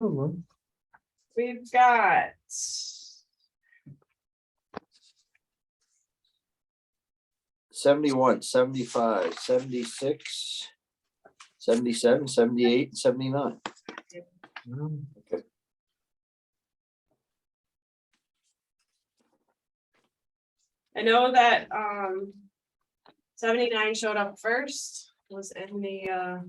We've got 71, 75, 76, 77, 78, and 79. Okay. I know that 79 showed up first, was in the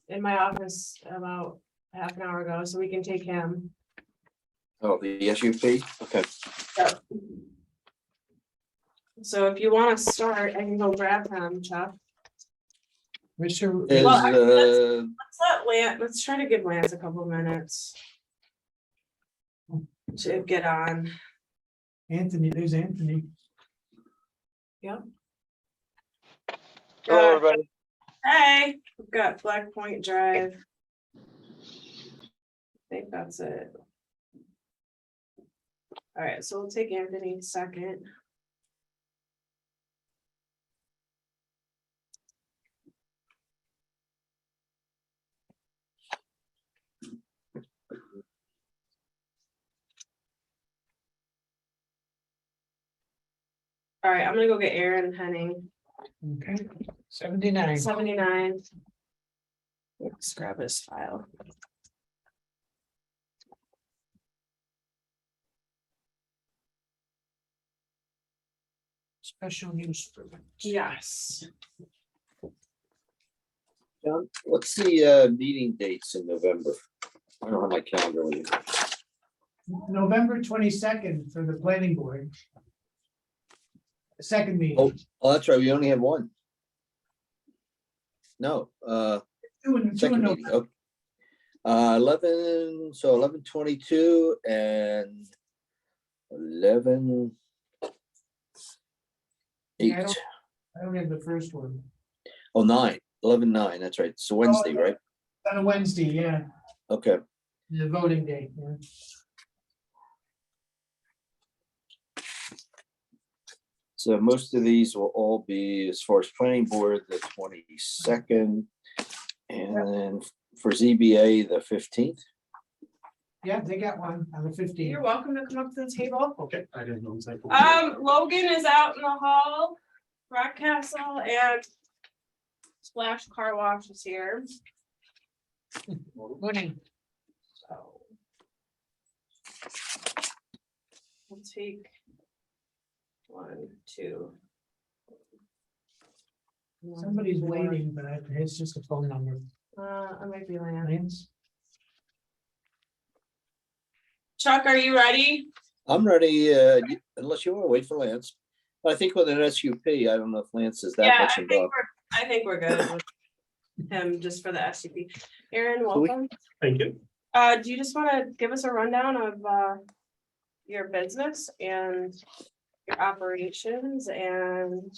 in my office about half an hour ago, so we can take him. Oh, the SUP, okay. Yep. So if you want to start, I can go grab him, Chuck. Is, Let's try to give Lance a couple minutes to get on. Anthony, there's Anthony. Yep. hello, everybody. Hey, we've got Black Point Drive. I think that's it. All right, so we'll take Anthony second. All right, I'm gonna go get Aaron Henning. Okay, 79. 79. Let's grab his file. Special use permit. Yes. John, what's the meeting dates in November? I don't have my calendar with you. November 22nd for the planning board. The second meeting. Oh, that's right, we only have one. No, Two in second November. meeting, okay. 11, so 11/22 and 11/8. Yeah, I don't have the first one. Oh, 9, 11/9, that's right, it's a Wednesday, yeah. right? On a Wednesday, yeah, Okay, the voting day. Yeah. so most of these will all be, as far as planning board, the 22nd. And then for ZBA, the 15th. Yeah, they got one on the 15th. You're welcome to come up to the table. Okay, I didn't know exactly. Logan is out in the hall. Rock Castle and Splash Car Wash is here. Morning. So we'll take 1, 2. Somebody's waiting, but it's just a phone number. I might be Lance. Lance? Chuck, are you ready? I'm ready, unless you want to wait for Lance. I think with an SUP, I don't know if Lance is that Yeah, much involved. I think we're good with him just for the SCP. Aaron, So we- welcome. Thank you. Do you just want to give us a rundown of your business and your operations, and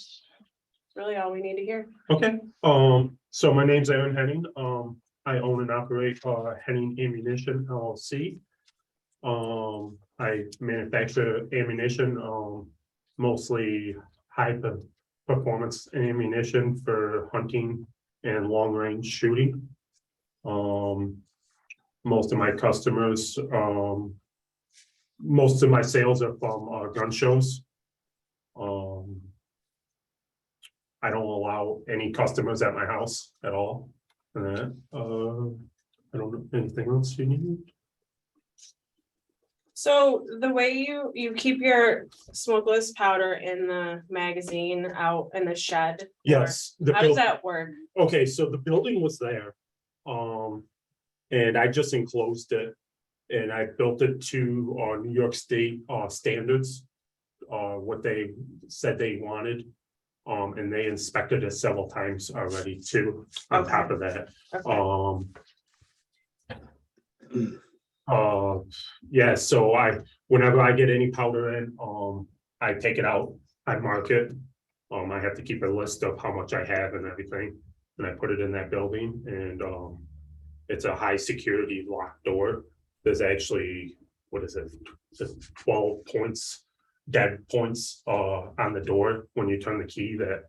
really all we need to hear? Okay, so my name's Aaron Henning. I own and operate Henning Ammunition LLC. I manufacture ammunition, mostly high performance ammunition for hunting and long range shooting. Most of my customers, most of my sales are from gun shows. I don't allow any customers at my house at all. I don't know anything else you need. So the way you keep your smokeless powder in the magazine out in the shed? or Yes. How does that work? Okay, so the building was there. And I just enclosed it. And I built it to New York State standards. What they said they wanted. And they inspected it several times already too, on Okay. top of that. Okay. Yeah, so whenever I get any powder in, I take it out, I mark it. I have to keep a list of how much I have and everything, and I put it in that building, and it's a high security locked door. There's actually, what is it, 12 points, dead points on the door when you turn the key, that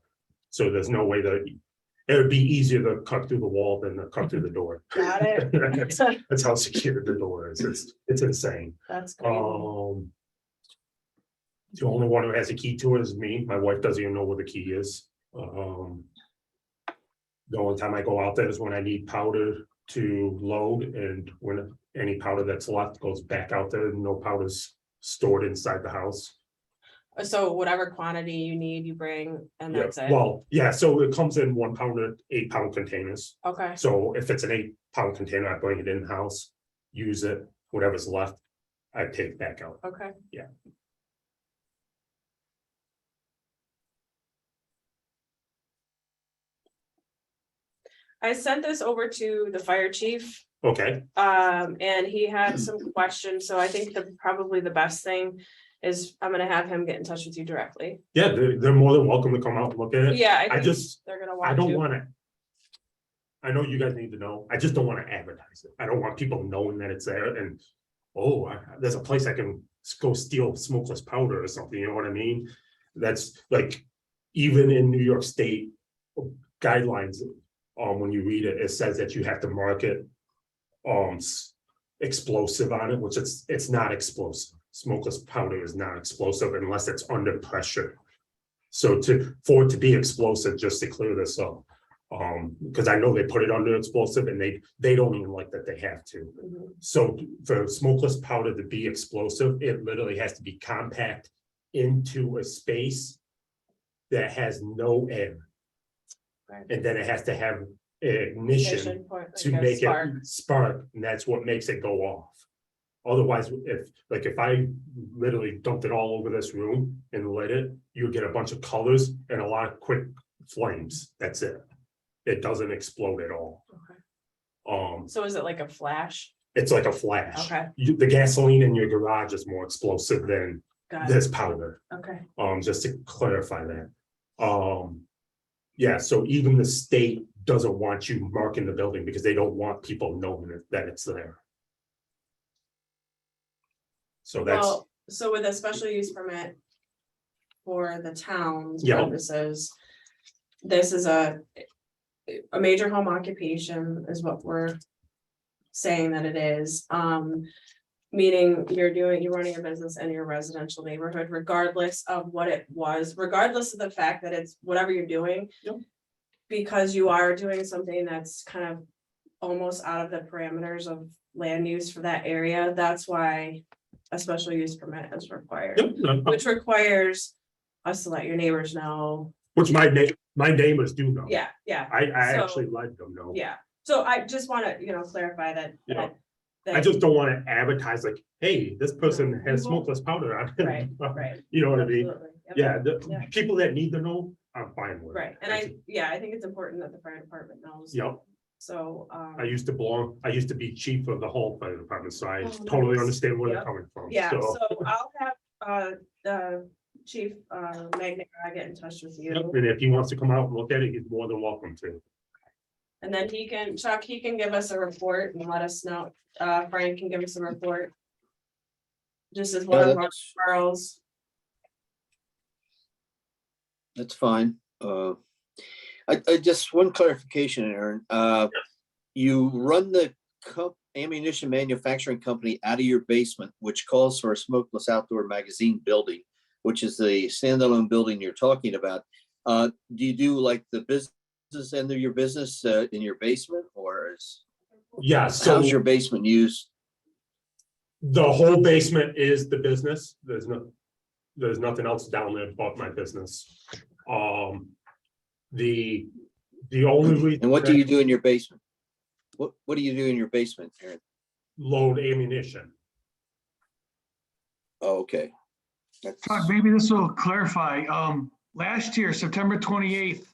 so there's no way that It would be easier to cut through the wall than to cut through the door. Got it. That's how secure the door is. It's insane. That's crazy. The only one who has a key to it is me. My wife doesn't even know where the key is. The only time I go out there is when I need powder to load, and when any powder that's left goes back out there, no powder's stored inside the house. So whatever quantity you need, you bring, and Yeah, that's it. well, yeah, so it comes in 1 pound, 8 pound containers. Okay, So if it's an 8 pound container, I bring it in house, use it, whatever's left, I take back out. okay. Yeah. I sent this over to the fire chief, Okay, and he had some questions, so I think probably the best thing is I'm gonna have him get in touch with you directly. yeah, they're more than welcome to come out and look at it. Yeah, I think just, they're gonna I want don't to. wanna. I know you guys need to know, I just don't wanna advertise it, I don't want people knowing that it's there and, oh, there's a place I can go steal smokeless powder or something, you know what I mean? That's like, even in New York State guidelines, when you read it, it says that you have to market explosive on it, which it's not explosive. Smokeless powder is not explosive unless it's under pressure. So for it to be explosive, just to clear this up, because I know they put it under explosive and they don't even like that they have to. Mhm. So for smokeless powder to be explosive, it literally has to be compact into a space that has no air. Right. And then it has to have ignition Point, to like a make spark. it spark, and that's what makes it go off. Otherwise, if I literally dumped it all over this room and lit it, you get a bunch of colors and a lot of quick flames. That's it. It doesn't explode at all. Okay. So is it like a flash? It's like a flash. Okay. The gasoline in your garage is more explosive than Got it. this powder. Okay, Just to clarify that. Yeah, so even the state doesn't want you marking the building because they don't want people knowing that it's there. So that's, well, so with a special use permit for the town's Yeah. purposes, this is a major home occupation is what we're saying that it is. Meaning you're running a business in your residential neighborhood, regardless of what it was, regardless of the fact that it's whatever you're doing. Yep. Because you are doing something that's kind of almost out of the parameters of land use for that area, that's why a special use permit is required, yep, no, which requires us to let your neighbors know. which my neighbors do know. Yeah, I So- actually let them know. yeah. So I just want to, clarify that. Yeah. that- I just don't want to advertise like, hey, this person No, has we won't. smokeless powder on it. Right, right. You know what I mean? Absolutely. Yep. Yeah, the Yeah. people that need to know, I'm fine with. Right, and I think it's important that the fire department knows. Yep, So, I used to be chief of the whole fire department, so I Oh, totally nice. understand where they're Yep. coming from. yeah, So, so I'll have, the chief, Magnet, get in touch with yep, you. and if he wants to come out and look at it, he's more than welcome to. And then Chuck, he can give us a report and let us know, Frank can give us a report. Just as one of our referrals. That's fine. I just, one clarification, Aaron. You run the ammunition manufacturing company out of your basement, which calls for a smokeless outdoor magazine building, which is the standalone building you're talking about. Do you do like the business end of your business in your basement, or Yeah, so how's your basement used? the whole basement is the business. There's nothing else down there but my business. The only reason. And what do you do in your basement? What do you do in your basement, Aaron? Load ammunition. Oh, okay. Todd, maybe this will clarify. Last year, September 28th,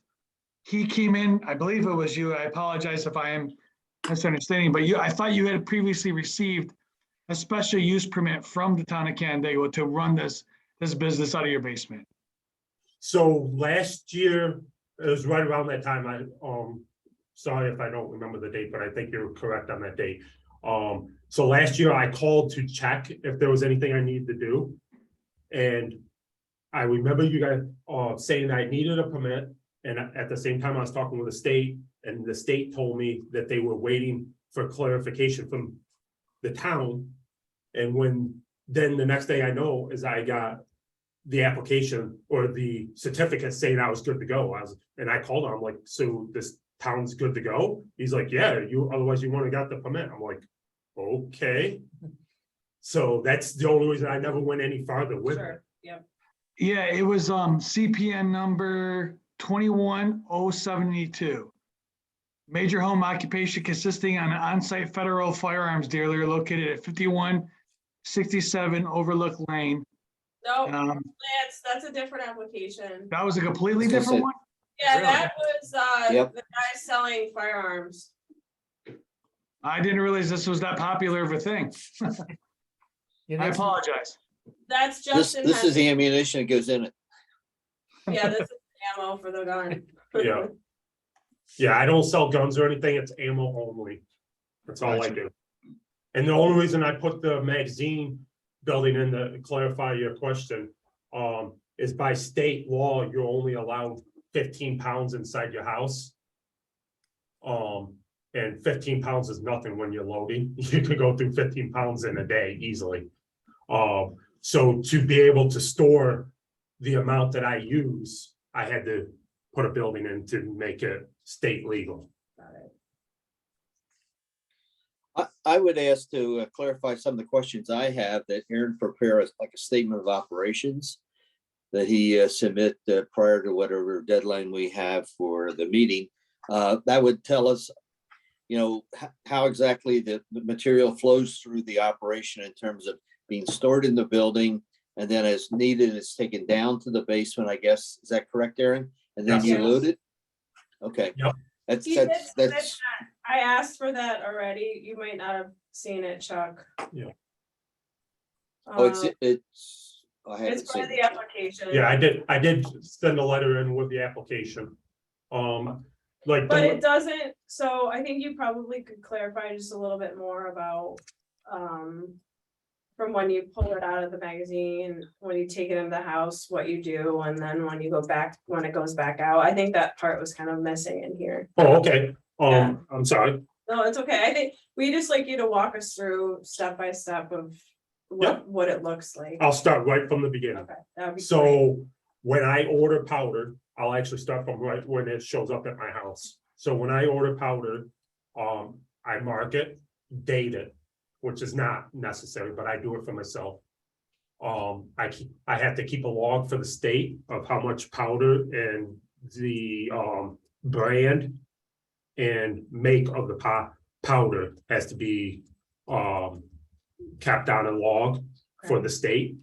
he came in, I believe it was you. I apologize if I am misunderstanding, but I thought you had previously received a special use permit from the town of Canandaigua to run this business out of your basement. So last year, it was right around that time. Sorry if I don't remember the date, but I think you're correct on that date. So last year I called to check if there was anything I needed to do. And I remember you guys saying I needed a permit And at the same time, I was talking with the state, and the state told me that they were waiting for clarification from the town. And then the next day I know is I got the application or the certificate saying I was good to go. And I called him, I'm like, so this town's good to go? He's like, yeah, otherwise you wouldn't have got the permit. I'm like, okay. So that's the only reason I never went any farther with it. Sure, yep. Yeah, it was CPN number 21072. Major home occupation consisting on an on-site federal firearms dealer located at 5167 Overlook Lane. No, Um, that's a different application. That was a completely I was gonna different say- one? Yeah, Really? that was, Yep. the guy selling firearms. I didn't realize this was that popular of a thing. I apologize. That's This, Justin. this is the ammunition that goes in it. Yeah, this is ammo for the gun. Yeah. Yeah, I don't sell guns or anything, it's ammo only. That's all I Gotcha. do. And the only reason I put the magazine building in to clarify your question, is by state law, you're only allowed 15 pounds inside your house. And 15 pounds is nothing when you're loading. You could go through 15 pounds in a day easily. So to be able to store the amount that I use, I had to put a building in to make it state legal. Got it. I would ask to clarify some of the questions I have, that Aaron prepare like a statement of operations that he submit prior to whatever deadline we have for the meeting. That would tell us, how exactly the material flows through the operation in terms of being stored in the building, and then as needed, it's taken down to the basement, I guess. Is that correct, Aaron? And then you Yes. load it? Okay. Yep. That's, He did that's, submit that's, I asked for that already. You might not have seen it, Chuck. Yeah. oh, it's, Uh, I haven't It's part seen of the it. application. Yeah, I did send a letter in with the application. Like, But it doesn't, so I think you probably could clarify just a little bit more about, from when you pull it out of the magazine, when you take it in the house, what you do, and then when you go back, when it goes back out. I think that part was kind of missing in here. oh, okay, Yeah. I'm sorry. No, it's okay. I think we just like you to walk us through step by step of Yep. what it looks like. I'll start right from the beginning. Okay, that would be great. So when I order powder, I'll actually start from right when it shows up at my house. So when I order powder, I mark it, date it, which is not necessary, but I do it for myself. I have to keep a log for the state of how much powder and the brand and make of the powder has to be kept on a log for the state.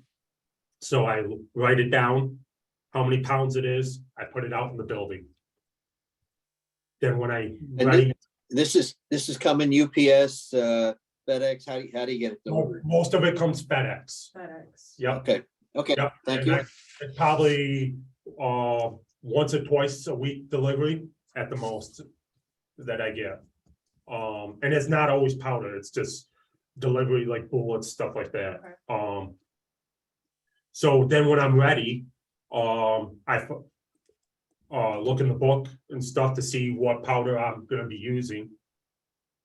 So I write it down, how many pounds it is, I put it out in the building. Then when I And ready, This is coming UPS, FedEx, how do you get it delivered? most of it comes FedEx. FedEx. Yep. Okay, Yep. thank And you. it's probably once or twice a week delivery at the most that I get. And it's not always powder, it's just delivery like bullets, stuff like that. Okay. So then when I'm ready, I look in the book and stuff to see what powder I'm gonna be using.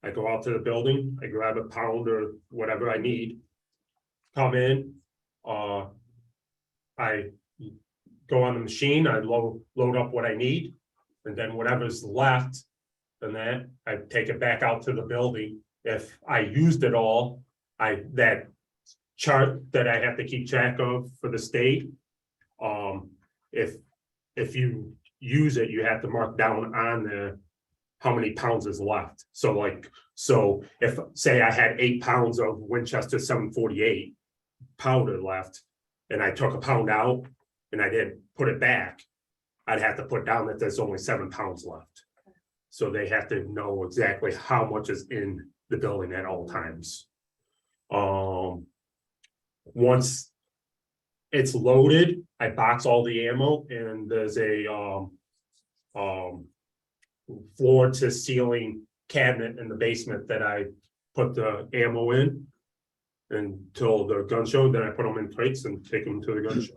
I go out to the building, I grab a pound or whatever I need. Come in, I go on the machine, I load up what I need, and then whatever's left, and then I take it back out to the building. If I used it all, that chart that I have to keep track of for the state. If you use it, you have to mark down on there how many pounds is left. So if, say I had 8 pounds of Winchester 748 powder left, and I took a pound out and I didn't put it back, I'd have to put down that there's only 7 pounds left. So they have to know exactly how much is in the building at all times. Once it's loaded, I box all the ammo, and there's a floor to ceiling cabinet in the basement that I put the ammo in until the gun show. Then I put them in crates and take them to the gun show.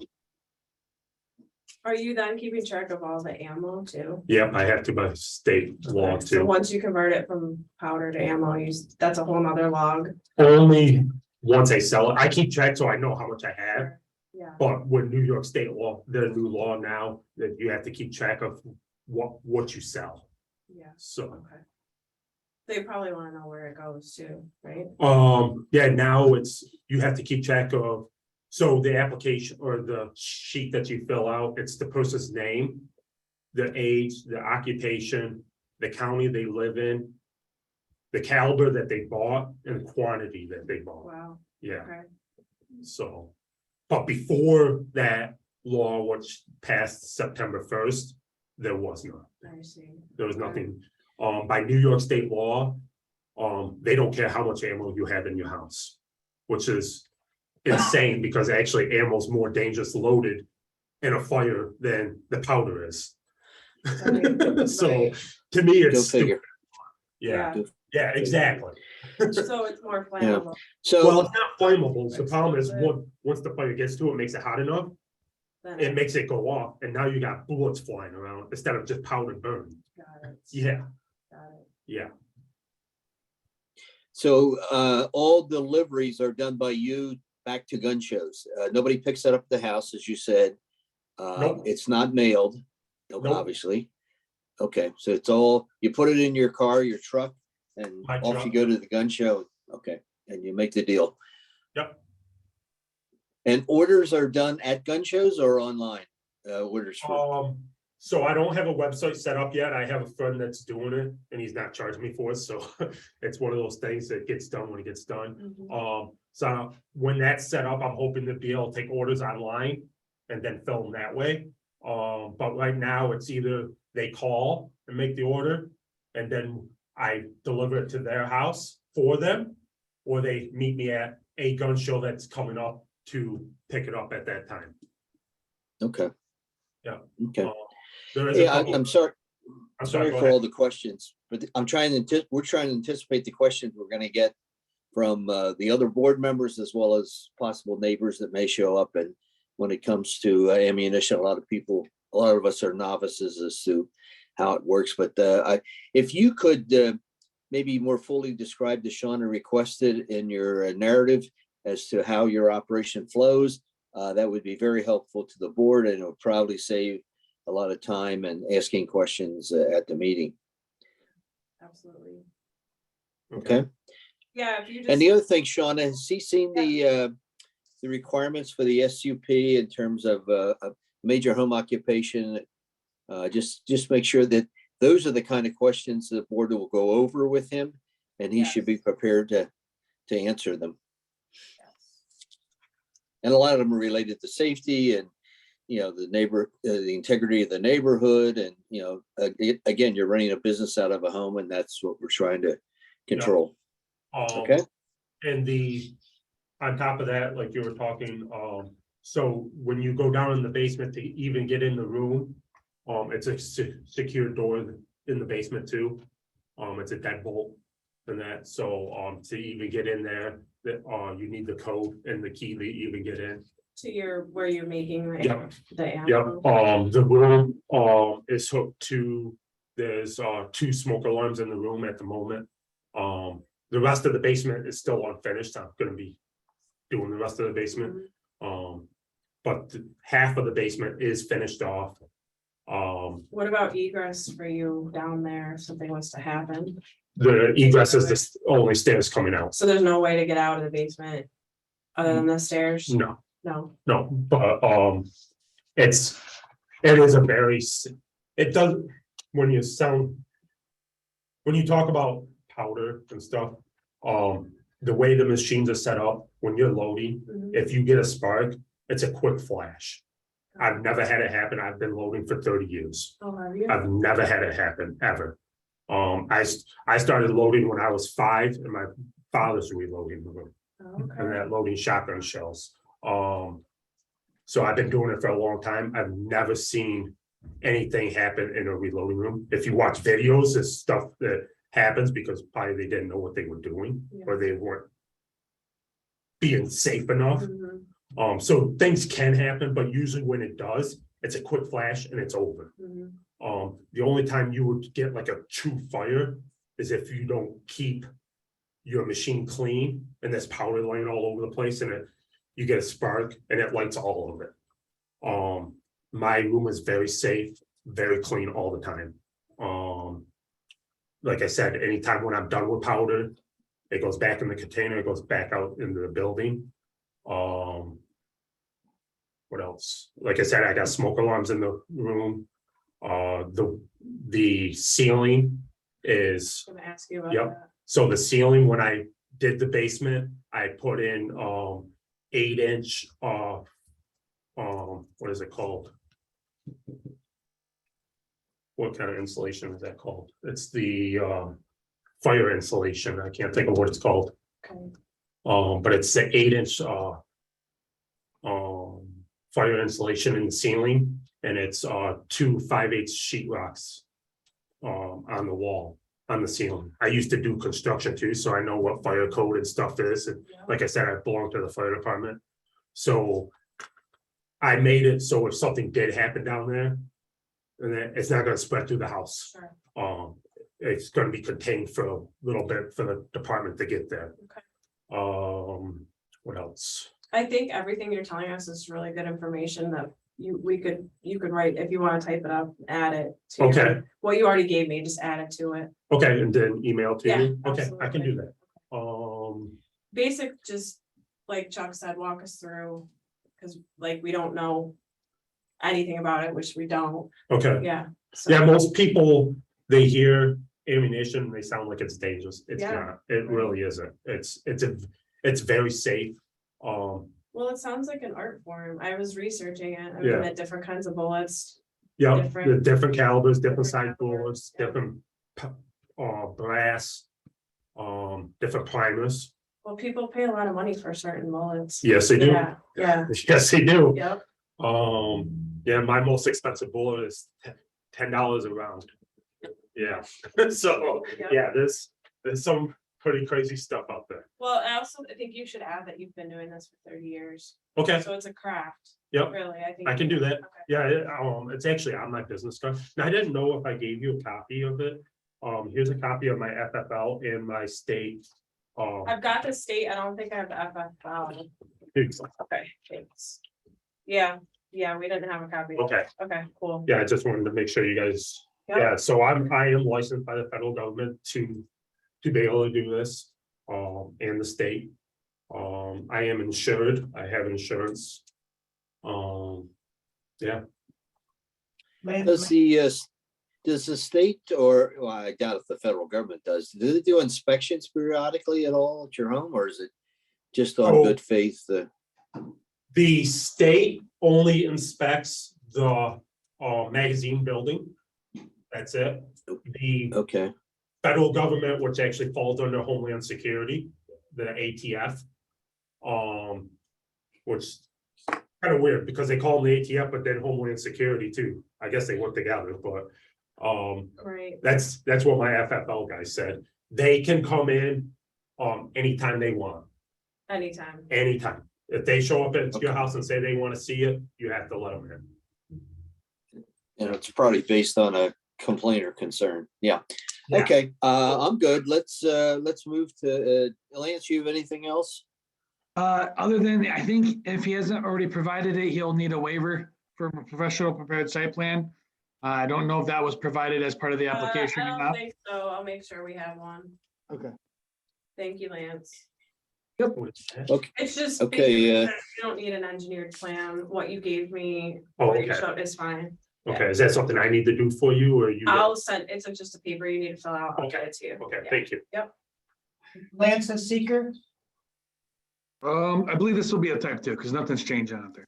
Are you then keeping track of all the ammo too? Yep, I have to by state law Okay, So too. once you convert it from powder to ammo, that's a whole nother log. Only once I sell it, I keep track so I know how much I have. Yeah, But with New York State law, the new law now, that you have to keep track of what you sell, yeah, so. okay. They probably wanna know where it goes too, right? Yeah, now you have to keep track of, so the application or the sheet that you fill out, it's the person's name. The age, the occupation, the county they live in. The caliber that they bought and the quantity that they bought, Wow, yeah, okay, so. But before that law, which passed September 1st, there was none. I see. There was Okay. nothing, by New York State law, they don't care how much ammo you have in your house, which is insane because actually ammo is more dangerous loaded in a fire than the powder is. Right, So right. to me, Go it's stupid. figure. Yeah, Go- yeah, exactly. So it's more flammable. Well, So, it's not flammable. The problem is Explosive. once the fire gets to it, makes it hot enough, than it makes it go off, and now you got bullets flying around instead of just powder burn. Got it. Yeah, Got it. yeah. so, all deliveries are done by you back to gun shows. Nobody picks it up at the house, as you said. Nope. It's not mailed, Nope. obviously. Okay, so it's all, you put it in your car, your truck, and My off you truck. go to the gun show. Okay, and you make the deal. Yep. And orders are done at gun shows or online? Orders for, So I don't have a website set up yet. I have a friend that's doing it and he's not charging me for it, so it's one of those things that gets done when it gets done. Mhm. So when that's set up, I'm hoping to be able to take orders online and then fill them that way. But right now it's either they call and make the order and then I deliver it to their house for them, or they meet me at a gun show that's coming up to pick it up at that time. okay. Yeah. Okay. There is a Yeah, couple. I'm sorry. I'm Sorry go for ahead. all the questions, but we're trying to anticipate the questions we're gonna get from the other board members as well as possible neighbors that may show up. And when it comes to ammunition, a lot of us are novices as to how it works. But if you could maybe more fully describe the Shauna requested in your narrative as to how your operation flows, that would be very helpful to the board and it would probably save a lot of time and asking questions at the meeting. Absolutely. Okay. Yeah, if you And just, the other thing, Shauna, has he seen the requirements for the SUP in terms of a major home occupation? Just make sure that those are the kind of questions the board will go over with him, and he should be Yes. prepared to answer them. yes. And a lot of them are related to safety and, the integrity of the neighborhood. And, again, you're running a business out of a home and that's what we're trying to control. Okay. And on top of that, like you were talking, so when you go down in the basement to even get in the room, it's a secure door in the basement too. It's a deadbolt and that, so, to even get in there, that, you need the code and the key to even get in. To where you're making Yep. the Yep, ammo. the room, is hooked to, there's, 2 smoke alarms in the room at the moment. The rest of the basement is still unfinished. I'm gonna be doing the rest of the basement. But half of the basement is finished off. What about egress for you down there if something was to happen? The egress is the only stairs coming out. So there's no way to get out of the basement other than the stairs? No, No. no, but, it is a very, it does, when you talk about powder and stuff, the way the machines are set up, when you're loading, Mhm. if you get a spark, it's a quick flash. I've never had it happen. I've been loading for 30 years. Oh, have you? I've never had it happen, ever. I started loading when I was 5 and my father's reloading the room and Okay. that loading shotgun shells. So I've been doing it for a long time. I've never seen anything happen in a reloading room. If you watch videos, it's stuff that happens because probably they didn't know what they were doing or they weren't being safe enough. Mhm. So things can happen, but usually when it does, it's a quick flash and it's over. Mhm. The only time you would get like a true fire is if you don't keep your machine clean and there's powder laying all over the place and you get a spark and it lights all of it. My room is very safe, very clean all the time. Like I said, anytime when I'm done with powder, it goes back in the container, it goes back out into the building. What else? Like I said, I got smoke alarms in the room. The ceiling is, I'm gonna ask you about Yep. that. so the ceiling, when I did the basement, I put in 8-inch what is it called? What kind of insulation is that called? It's the fire insulation. I can't think of what it's called. Okay. But it's the 8-inch fire insulation in the ceiling, and it's 2 5/8 sheetrocks on the wall, on the ceiling. I used to do construction too, so I know what fire code and stuff is. And Yeah. like I said, I belong to the fire department. So I made it so if something did happen down there, and it's not gonna spread through the house. Sure. It's gonna be contained for a little bit for the department to get there. Okay. What else? I think everything you're telling us is really good information that you could write, if you want to type it up, add it to your- Okay. what you already gave me, just add it to it. Okay, and then email to Yeah, you? Okay, I can do absolutely. that. Basic, just like Chuck said, walk us through, because like we don't know anything about it, which we don't, Okay, yeah. So, yeah, most people, they hear ammunition, they sound like it's dangerous. It's Yeah. not, it really isn't. It's very safe. well, it sounds like an art form. I was researching it, I'm Yeah. looking at different kinds of bullets. Yeah, the Different- different calibers, different different size bullets, calibers, yeah. different brass, different primers. Well, people pay a lot of money for certain bullets. Yes, they do. Yeah, yeah, Yes, they do. yep. Yeah, my most expensive bullet is $10 a round. Yeah, so, Yep. yeah, there's some pretty crazy stuff out there. Well, I also think you should add that you've been doing this for 30 years, Okay, so it's a craft, yep, really, I think. I can do that. Okay. Yeah, it's actually on my business card. Now, I didn't know if I gave you a copy of it. Here's a copy of my FFL and my state. I've got the state, I don't think I have the FFL. Here's- Okay, thanks. Yeah, we didn't have a copy. Okay, Okay, cool. yeah, I just wanted to make sure you guys, Yep. yeah, so I am licensed by the federal government to be able to do this, and the state. I am insured, I have insurance. Yeah, Does the state or, well, I doubt if the federal government does, do they do inspections periodically at all at your home, or is it just on Oh. good faith? the state only inspects the magazine building. That's it. The Okay, federal government, which actually falls under Homeland Security, the ATF. Which kind of weird because they call them the ATF, but then Homeland Security too. I guess they work together, but Right, that's what my FFL guy said. They can come in anytime they want, anytime. anytime. If they show up at your Okay. house and say they want to see it, you have to let them in. and it's probably based on a complaint or concern. Yeah, Yeah. okay, I'm good. Let's move to, Lance, you have anything else? Other than, I think if he hasn't already provided it, he'll need a waiver for a professional prepared site plan. I don't know if that was provided as part of the application I or don't not. think so, I'll make sure we have one. Okay. Thank you, Lance. Okay, It's just. Okay, You don't need an engineered plan, what you gave me. Oh, what you okay. showed is fine. Okay, is that something I need to do for you or you? I'll send, it's just a paper you need to fill out, I'll get Okay, it to you. Okay, Yeah. thank you. Lance is seeker. I believe this will be a type 2 because nothing's changing out there.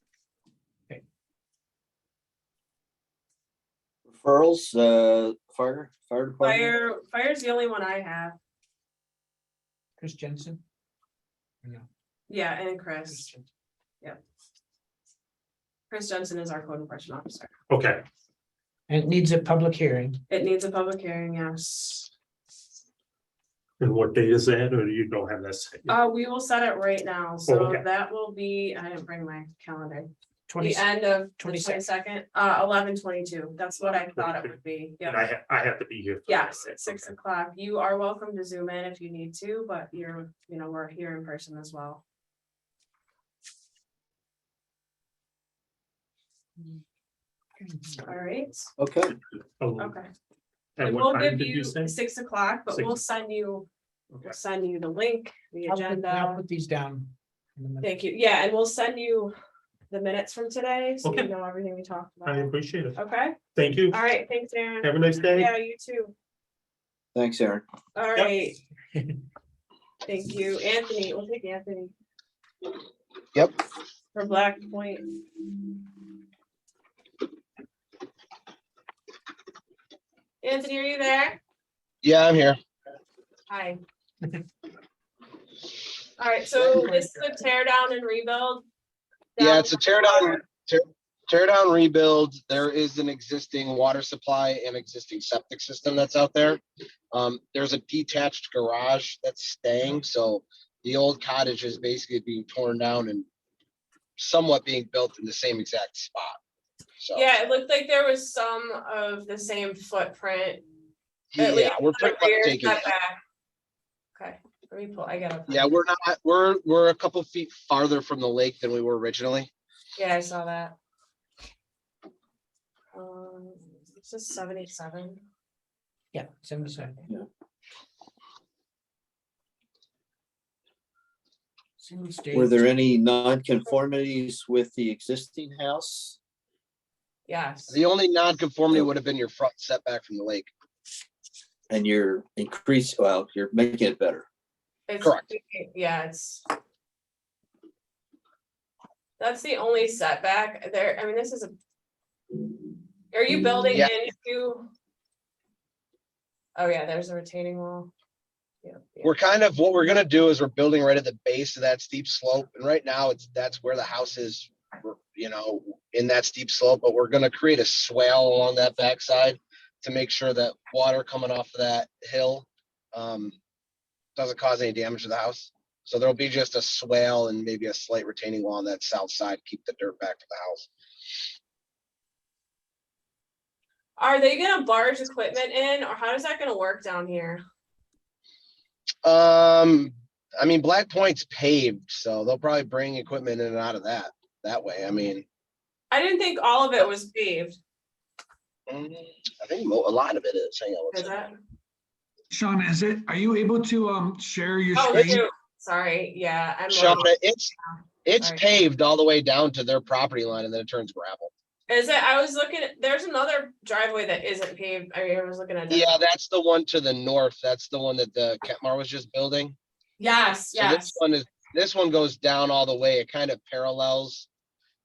referrals, fire department? Fire's the only one I have, Chris Jensen. yeah, and Chris. Chris Jensen is our code enforcement officer. Okay, And it needs a public hearing. It needs a public hearing, yes. and what date is that, or you don't have this? We will set it right now, so Okay. that will be, I didn't bring my calendar. The end of the 22nd. 22nd, 11:22, that's what I thought it would be, And yeah. I have to be here. for Yes, that, at 6 okay. o'clock, you are welcome to zoom in if you need to, but we're here in person as well. All right, Okay, Oh, okay. At And what we'll time give did you you say? 6 o'clock, but 6. we'll send you Okay. the link, the I'll agenda. put these down. in a minute. Thank you. Yeah, and we'll send you the minutes from today, so you Okay. know everything we talked I about. appreciate it. Okay, Thank you. all right, thanks, Aaron. Have a nice day. Yeah, you too. thanks, Aaron. All right. Thank you, Anthony. We'll take Anthony. Yep. For Black Point. Anthony, are you there? Yeah, I'm here. Hi. All right, so this is a tear down and rebuild. Yeah, it's a tear down, water. tear down rebuild. There is an existing water supply and existing septic system that's out there. There's a detached garage that's staying, so the old cottage is basically being torn down and somewhat being built in the same exact spot. So Yeah, it looked like there was some of the same footprint. At yeah, least we're the pretty much rear taking it. setback. Okay, let me pull, I gotta. Yeah, we're not, we're a couple feet farther from the lake than we were originally. Yeah, I saw that. It's just 77. Yeah, 77. Yeah. Single stage. Were there any non-conformities with the existing house? Yes. The only non-conformity would have been your front setback from the lake. And you're you're making it better. It's, Correct. yeah, it's. That's the only setback there. I mean, this is a. Are you building Yeah. into? Oh, yeah, there's a retaining wall. Yeah. We're kind of, what we're gonna do is we're building right at the base of that steep slope, and right now that's where the house is, in that steep slope, but we're gonna create a swale along that backside to make sure that water coming off of that hill doesn't cause any damage to the house. So there'll be just a swale and maybe a slight retaining wall on that south side, keep the dirt back to the house. Are they gonna barge equipment in, or how is that gonna work down here? I mean, Black Point's paved, so they'll probably bring equipment in and out of that way. I mean, I didn't think all of it was paved. I think a lot of it is. Hang on. Is that? Sean, are you able to share your Oh, screen? shoot. Sorry, yeah, I'm. Shauna, it's Sorry. paved all the way down to their property line and then it turns gravel. Is it? I was looking at, there's another driveway that isn't paved. I mean, I was looking at. Yeah, that's the one to the north. That's the one that the Kentmar was just building. Yes, So yes. this one goes down all the way. It kind of parallels.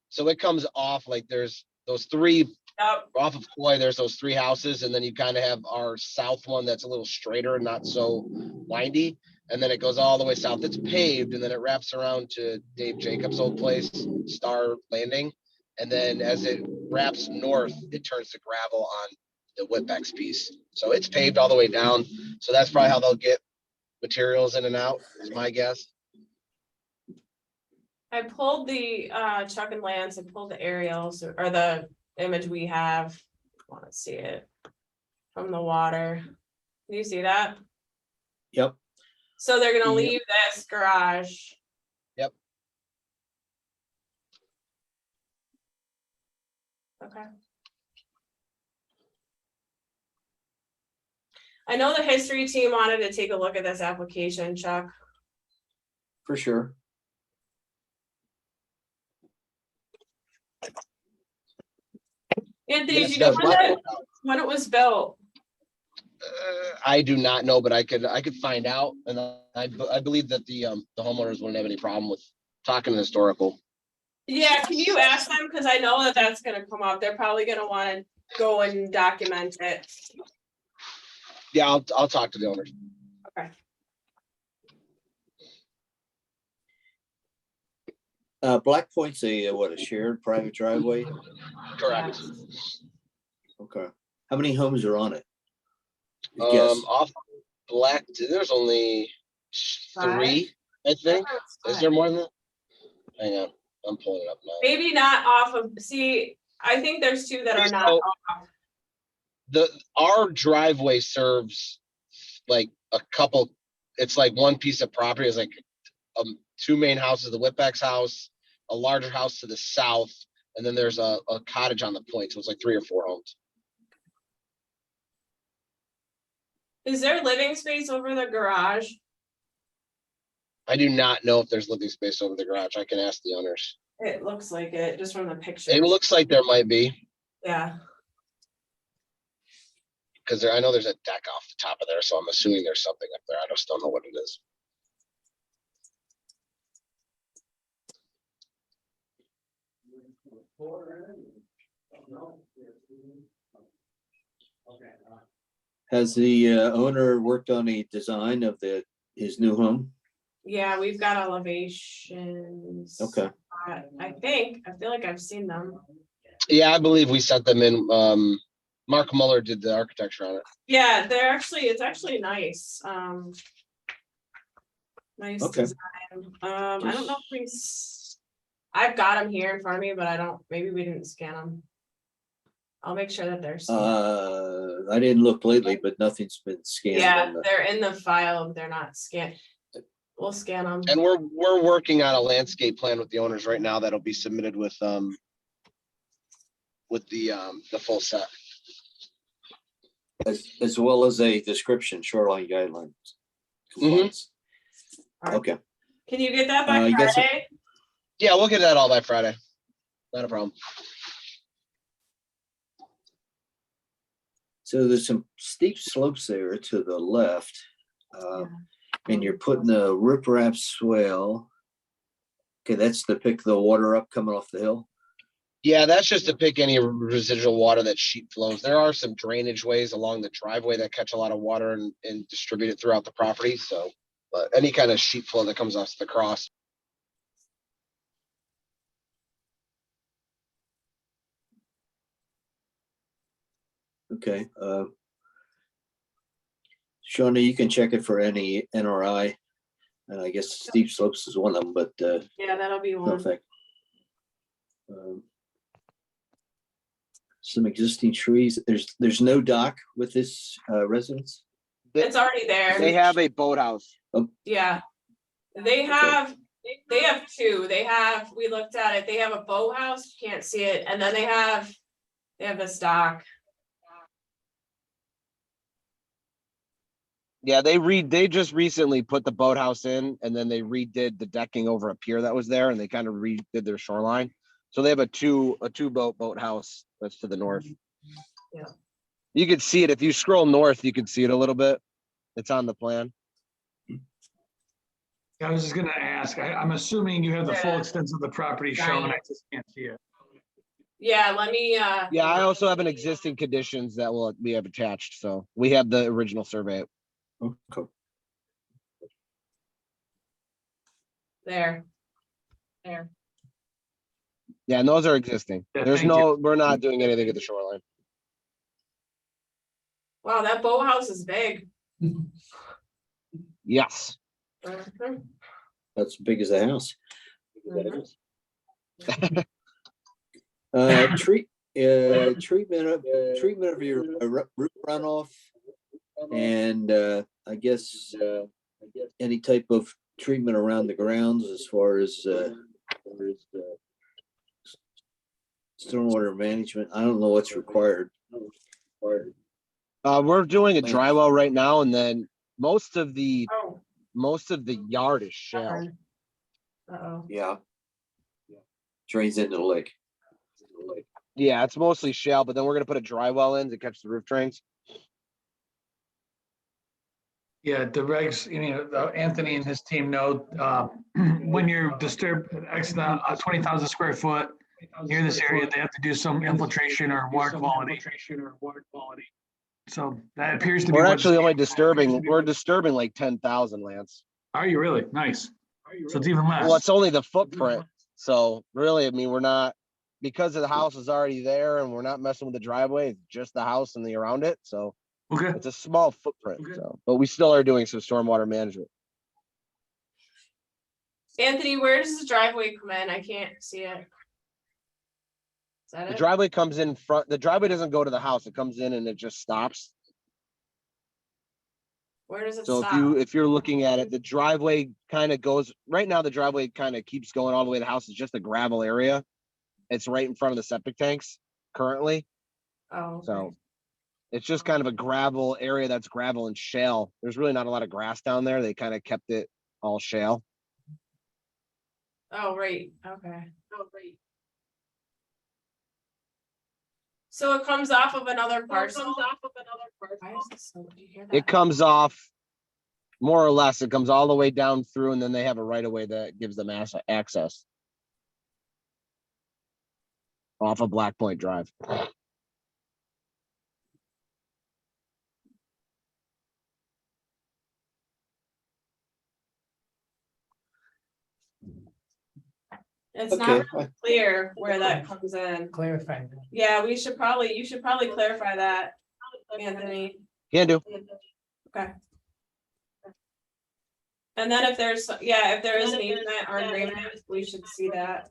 So it comes off like there's those three Yep. off of Coy, there's those three houses, and then you kind of have our south one that's a little straighter and not so windy. And then it goes all the way south. It's paved, and then it wraps around to Dave Jacobs' old place, Star Landing. And then as it wraps north, it turns to gravel on the Whitbeck's piece. So it's paved all the way down. So that's probably how they'll get materials in and out, is my guess. I pulled the Chuck and Lance and pulled the aerials or the image we have. Want to see it from the water. Can you see that? Yep. So they're gonna Yep. leave this garage. Yep. Okay. I know the history team wanted to take a look at this application, Chuck. For sure. Anthony, Yes, do you know that's my- when it was built? I do not know, but I could find out, and I believe that the homeowners wouldn't have any problem with talking to historical. Yeah, can you ask them? Because I know that that's gonna come up. They're probably gonna want to go and document it. Yeah, I'll talk to the owners. Okay. Black Point's a shared private driveway? Correct. Okay. How many homes are on it? Yes. Off Black, there's only 3, I think. Is there more than that? Hang on. I'm pulling it up now. Maybe not off of, see, I think there's two that are not So- off. Our driveway serves like a couple, it's like one piece of property. It's like two main houses, the Whitbeck's house, a larger house to the south, and then there's a cottage on the point. So it's like 3 or 4 homes. Is there living space over the garage? I do not know if there's living space over the garage. I can ask the owners. It looks like it, just from the picture. It looks like there might be, Yeah, because I know there's a deck off the top of there, so I'm assuming there's something up there. I just don't know what it is. Has the owner worked on a design of his new home? yeah, we've got elevations. Okay. I feel like I've seen them. Yeah, I believe we set them in. Mark Muller did the architecture on it. Yeah, it's actually nice. Nice Okay. design. I don't know if I've got them here in front of me, but maybe we didn't scan them. I'll make sure that they're scanned. I didn't look lately, but nothing's been scanned. Yeah, on the- they're in the file. They're not scanned. We'll scan them. And we're working on a landscape plan with the owners right now that'll be submitted with the full set. As well as a description, shoreline guidelines. compliance. Alright. Okay, Can you get that by you got some- Friday? Yeah, we'll get that all by Friday. Not a problem. so there's some steep slopes there to the left. And you're putting a riprap swale. Okay, that's to pick the water up coming off the hill. Yeah, that's just to pick any residual water that sheet flows. There are some drainage ways along the driveway that catch a lot of water and distribute it throughout the property. So, but any kind of sheet flow that comes off the cross. Okay. Shauna, you can check it for any NRI. And I guess steep slopes is one of them, but Yeah, that'll be no one. effect. Some existing trees. There's no dock with this residence. It's already there. They have a boathouse. Yeah. They have two. We looked at it. They have a boathouse, can't see it, and then they have this dock. Yeah, they just recently put the boathouse in and then they redid the decking over a pier that was there and they kind of redid their shoreline. So they have a two boathouse that's to the north. Yeah. You could see it if you scroll north, you can see it a little bit. It's on the plan. I was just gonna ask, I'm assuming you have the full Yeah. extent of the property shown, I just can't see it. Yeah, let me, Yeah, I also have an existing conditions that will be attached. So we have the original survey. Okay. there. Yeah, and those are existing. Yeah, There's thank no, we're not doing anything at the shoreline. Wow, that boathouse is big. Yes. Mhm. That's big as the house. Mhm. Treatment of your roof runoff and I guess any type of treatment around the grounds as far as stormwater management. I don't know what's required. We're doing a dry well right now and then most of the Oh, yard is shell. okay. Uh-oh. Yeah. Drains into the lake. Yeah, it's mostly shell, but then we're gonna put a dry well in to catch the roof drains. Yeah, the regs, Anthony and his team know, when you're disturbed, 20,000 square foot near this area, they have to do some infiltration or water quality. So that appears to be. We're what- actually only disturbing, we're disturbing like 10,000, Lance. Are you really? Nice. So it's even Well, less. it's only the footprint. So really, I mean, we're not, because the house is already there and we're not messing with the driveway, it's just the house and the around it. So Okay. it's a small footprint. So, but we still are doing some stormwater management. Anthony, where does the driveway come in? I can't see it. Is that The it? driveway comes in front, the driveway doesn't go to the house. It comes in and it just stops. Where does it So stop? if you're looking at it, the driveway kind of goes, right now, the driveway kind of keeps going all the way to the house. It's just a gravel area. It's right in front of the septic tanks currently. Oh, So okay. it's just kind of a gravel area that's gravel and shale. There's really not a lot of grass down there. They kind of kept it all shale. Oh, right, okay. Oh, right. So it comes off of another parcel? Why is this so- do you hear that? It comes off more or less. It comes all the way down through and then they have a right of way that gives them access. Off of Black Point Drive. It's Okay, not clear where that comes in. Clarify that. Yeah, you should probably clarify that, Anthony. Can do. Okay. And then if there's, yeah, if there is an easement or agreement, we should see that.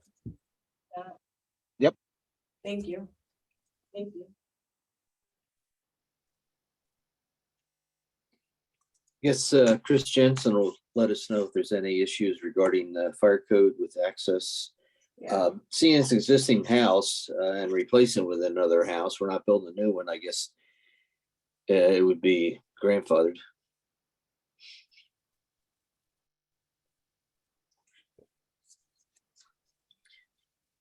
Yep. Thank you. Thank you. Yes, Chris Jensen will let us know if there's any issues regarding the fire code with access. Yeah, Seeing this existing house and replacing it with another house, we're not building a new one, I guess. It would be grandfathered.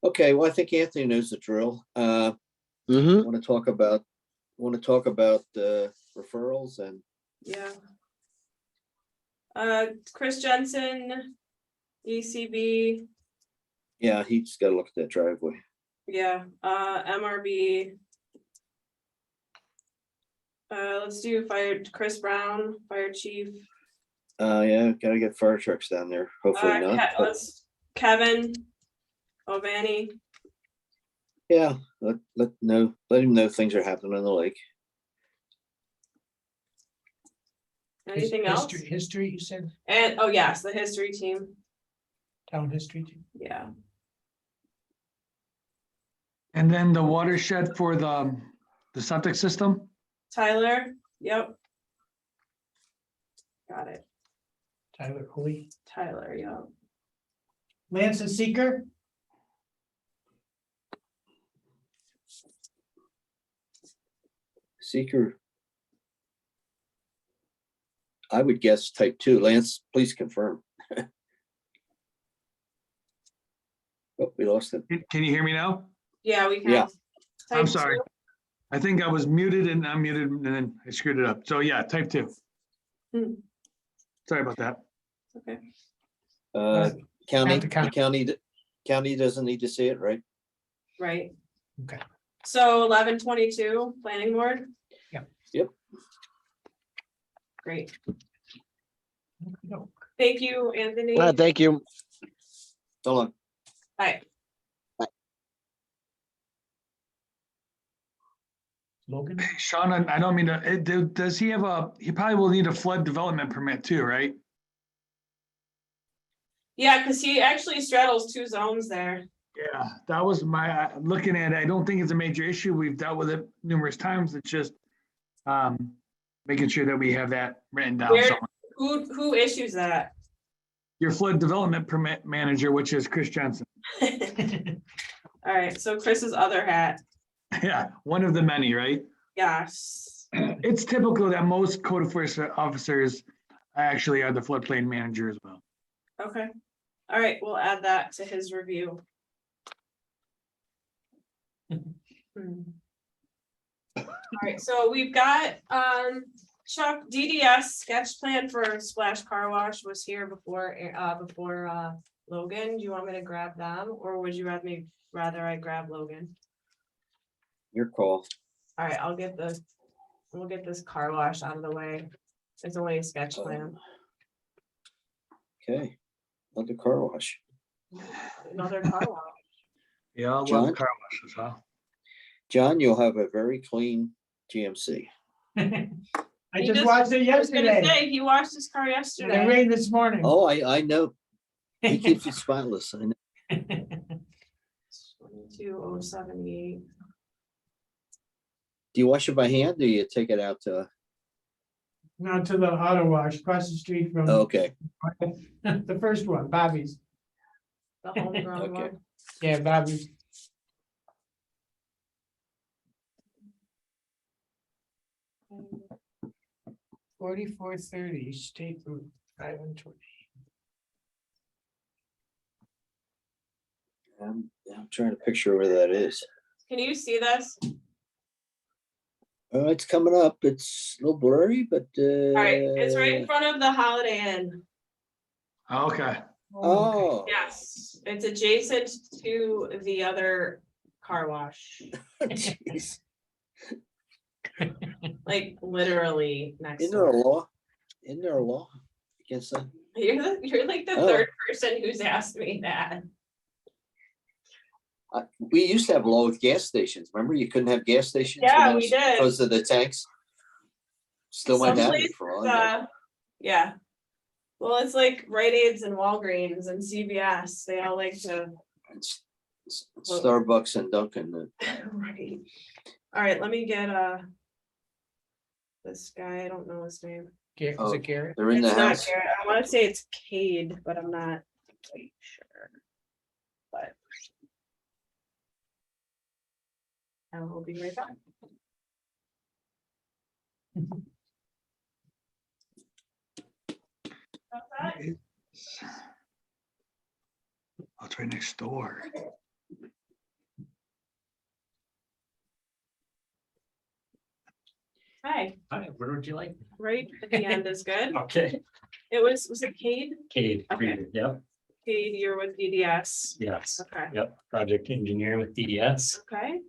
Okay, well, I think Anthony knows the drill. Mm-hmm. Want to talk about referrals and yeah. Chris Jensen, ECB, yeah, he's got to look at that driveway. yeah, MRB. Let's do Chris Brown, fire chief. Yeah, gotta get fire trucks down there. Hopefully not. but Kevin Ovani. yeah, let him know things are happening on the lake. Anything else? History, you said, And, oh yes, the history team, town history too. yeah. And then the watershed for the septic system? Tyler, yep. Got it, Tyler Hoy. Tyler, yep. Lance and Seeker. Seeker. I would guess type 2. Lance, please confirm. Oh, we lost him. Can you hear me now? Yeah, we can. Yeah. I'm Type sorry. 2. I think I was muted and unmuted and then I screwed it up. So yeah, type 2. Hmm. Sorry about that. Okay, County, Have to county doesn't need to see it, right? right. Okay. So 11/22, planning board? Yep. Yep. Great, No. thank you, Anthony. Thank you. So long. Bye. Logan. Hey, Sean, I don't mean to, does he have he probably will need a flood development permit too, right? Yeah, because he actually straddles 2 zones there. Yeah, that was my, looking at it, I don't think it's a major issue. We've dealt with it numerous times. It's just making sure that we have that written down. Where- somewhere. Who issues that? Your flood development permit manager, which is Chris Jensen. All right, so Chris's other hat, Yeah, one of the many, right? yes. It's typical that most code enforcement officers actually are the floodplain manager as well. Okay, all right, we'll add that to his review. Hmm. All right, so we've got, Chuck, DDS sketch plan for Splash Car Wash was here before, Logan. Do you want me to grab them, or would you rather I grab Logan? Your call. All right, we'll get this car wash out of the way. It's only a sketch plan. Okay. Another car wash. Another car wash. Yeah, I love John? car washes, huh? John, you'll have a very clean GMC. I He just watched it I was gonna yesterday. say, he washed his car And it yesterday. rained this morning. Oh, I know. He keeps you spotless. I know. 22078. Do you wash it by hand or do you take it out to? Now to the auto wash across the street from Okay, the first one, Bobby's. The homegrown Okay. one. Yeah, Bobby's. $44.30 State Route 520. I'm trying to picture where that is. Can you see this? It's coming up. It's a little blurry, but. All right, it's right in front of the Holiday Inn. Okay. Oh. Yes, it's adjacent to the other car wash, Jeez. like literally next Isn't there a door. law? Isn't there a law against that? You're like the Oh. third person who's asked me that. We used to have a law with gas stations. Remember, you couldn't have gas stations. Yeah, when we did. Because of the tanks. Still might Some have places, it for all I know. yeah. Well, it's like Rite Aids and Walgreens and CVS, they all like to. It's Starbucks and Dunkin'. Right. All right, let me get this guy, I don't know his name. Is Oh. it Garrett? They're in the It's not house. Garrett. I wanna say it's Cade, but I'm not quite sure. But. I will be right back. How's that? Oh, it's right next door. Hi, Hi, where would you like? right at the end is good. Okay, Was it Cade? Kate, Okay. yep, Cade, you're with DDS. yes, Okay, yep, project engineer with DDS, okay.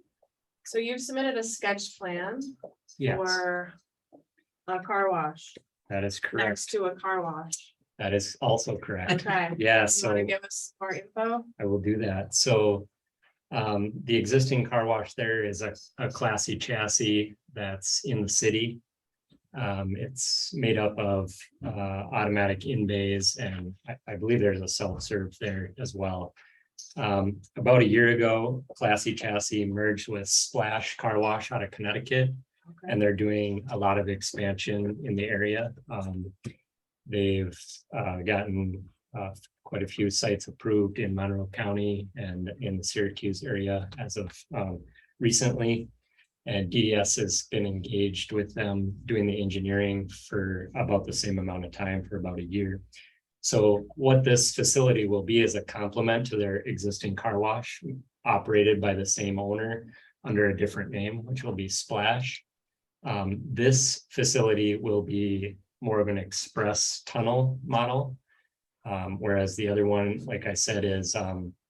So you've submitted a sketch plan yes, for a car wash, that is next correct, to a car wash. that is also correct. Okay. Yeah, You so wanna give us more info? I will do that, so the existing car wash there is a classy chassis that's in the city. It's made up of automatic in bays, and I believe there's a self-serve there as well. About a year ago, Classy Chassis merged with Splash Car Wash out of Connecticut, Okay. and they're doing a lot of expansion in the area. They've gotten quite a few sites approved in Monroe County and in the Syracuse area as of recently. And DDS has been engaged with them doing the engineering for about the same amount of time, for about a year. So what this facility will be is a complement to their existing car wash operated by the same owner under a different name, which will be Splash. This facility will be more of an express tunnel model. Whereas the other one, like I said, is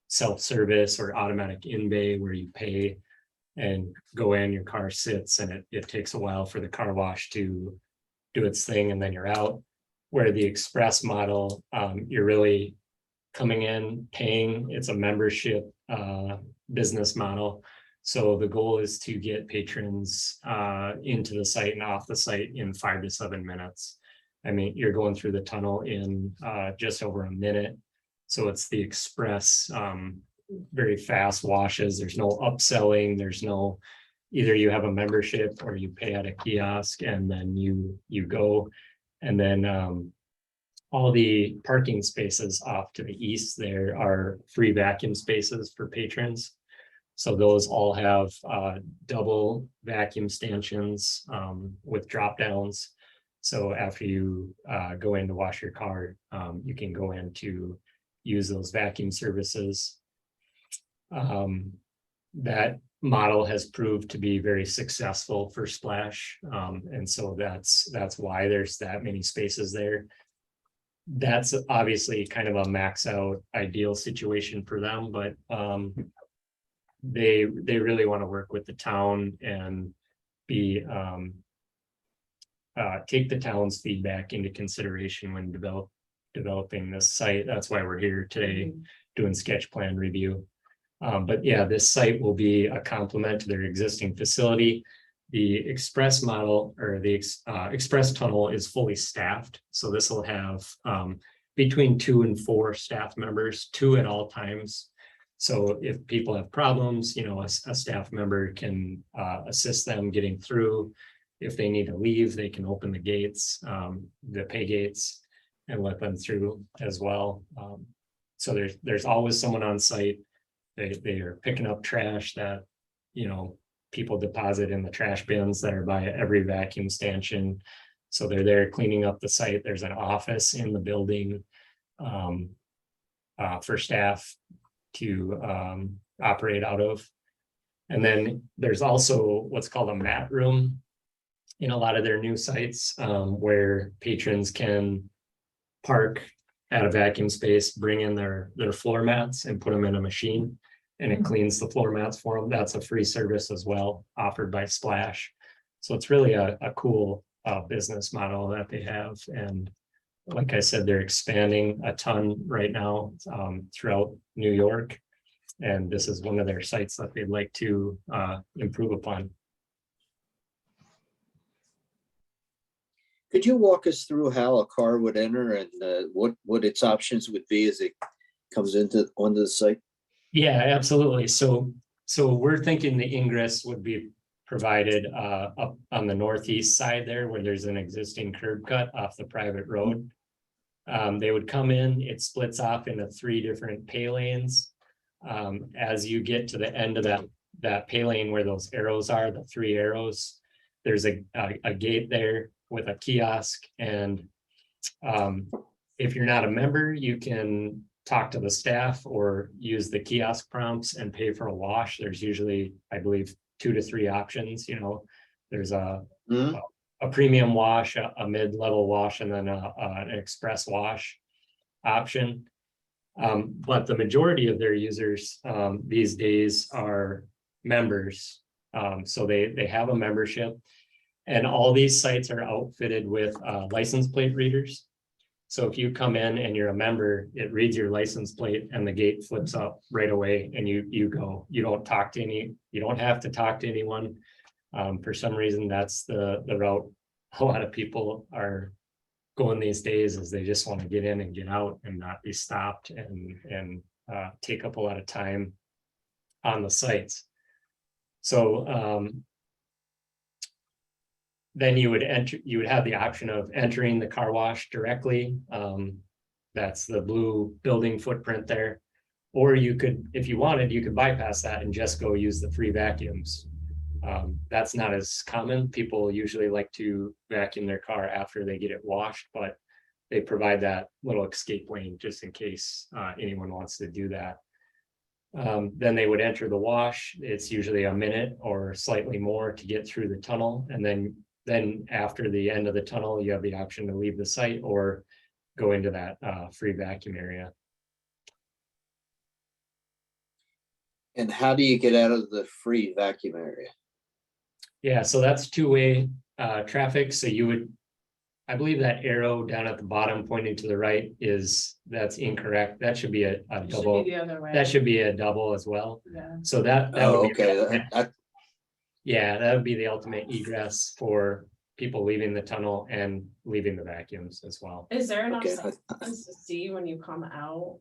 self-service or automatic in bay, where you pay and go in, your car sits, and it takes a while for the car wash to do its thing, and then you're out. Where the express model, you're really coming in, paying, it's a membership business model. So the goal is to get patrons into the site and off the site in 5 to 7 minutes. I mean, you're going through the tunnel in just over a minute. So it's the express, very fast washes. There's no upselling. There's no, either you have a membership or you pay at a kiosk and then you go. And then all the parking spaces off to the east there are free vacuum spaces for patrons. So those all have double vacuum stanchions with drop downs. So after you go in to wash your car, you can go in to use those vacuum services. That model has proved to be very successful for Splash. And so that's why there's that many spaces there. That's obviously kind of a max out ideal situation for them, but they really want to work with the town and be take the town's feedback into consideration when developing this site. That's why we're here today doing sketch plan review. But yeah, this site will be a complement to their existing facility. The express model, or the express tunnel, is fully staffed. So this will have between 2 and 4 staff members, 2 at all times. So if people have problems, you know, a staff member can assist them getting through. If they need to leave, they can open the gates, the pay gates, and let them through as well. So there's always someone on site. They are picking up trash that, you know, people deposit in the trash bins that are by every vacuum stanchion. So they're there cleaning up the site. There's an office in the building for staff to operate out of. And then there's also what's called a mat room in a lot of their new sites, where patrons can park at a vacuum space, bring in their floor mats and put them in a machine, and it cleans the floor mats for them. That's a free service as well, offered by Splash. So it's really a cool business model that they have. And like I said, they're expanding a ton right now throughout New York. And this is one of their sites that they'd like to improve upon. Could you walk us through how a car would enter and what its options would be as it comes onto the site? Yeah, absolutely. So we're thinking the ingress would be provided up on the northeast side there, where there's an existing curb cut off the private road. They would come in, it splits off into 3 different pay lanes. As you get to the end of that pay lane where those arrows are, the 3 arrows, there's a gate there with a kiosk. And if you're not a member, you can talk to the staff or use the kiosk prompts and pay for a wash. There's usually, I believe, 2 to 3 options. You know, there's a premium wash, a mid-level wash, and then an express wash option. But the majority of their users these days are members. So they have a membership, and all these sites are outfitted with license plate readers. So if you come in and you're a member, it reads your license plate and the gate flips up right away, and you go. You don't have to talk to anyone. For some reason, that's the route a lot of people are going these days, is they just want to get in and get out and not be stopped and take up a lot of time on the sites. So then you would have the option of entering the car wash directly. That's the blue building footprint there. Or you could, if you wanted, you could bypass that and just go use the free vacuums. That's not as common. People usually like to vacuum their car after they get it washed, but they provide that little escape lane just in case anyone wants to do that. Then they would enter the wash. It's usually a minute or slightly more to get through the tunnel. And then after the end of the tunnel, you have the option to leave the site or go into that free vacuum area. And how do you get out of the free vacuum area? Yeah, so that's 2-way traffic. So you would, I believe that arrow down at the bottom pointing to the right that's incorrect. That should be a It should double. be the other way. That should be a double as well. Yeah. So that Oh, would be okay. yeah, that would be the ultimate egress for people leaving the tunnel and leaving the vacuums as well. Is there enough Okay. signs to see when you come out?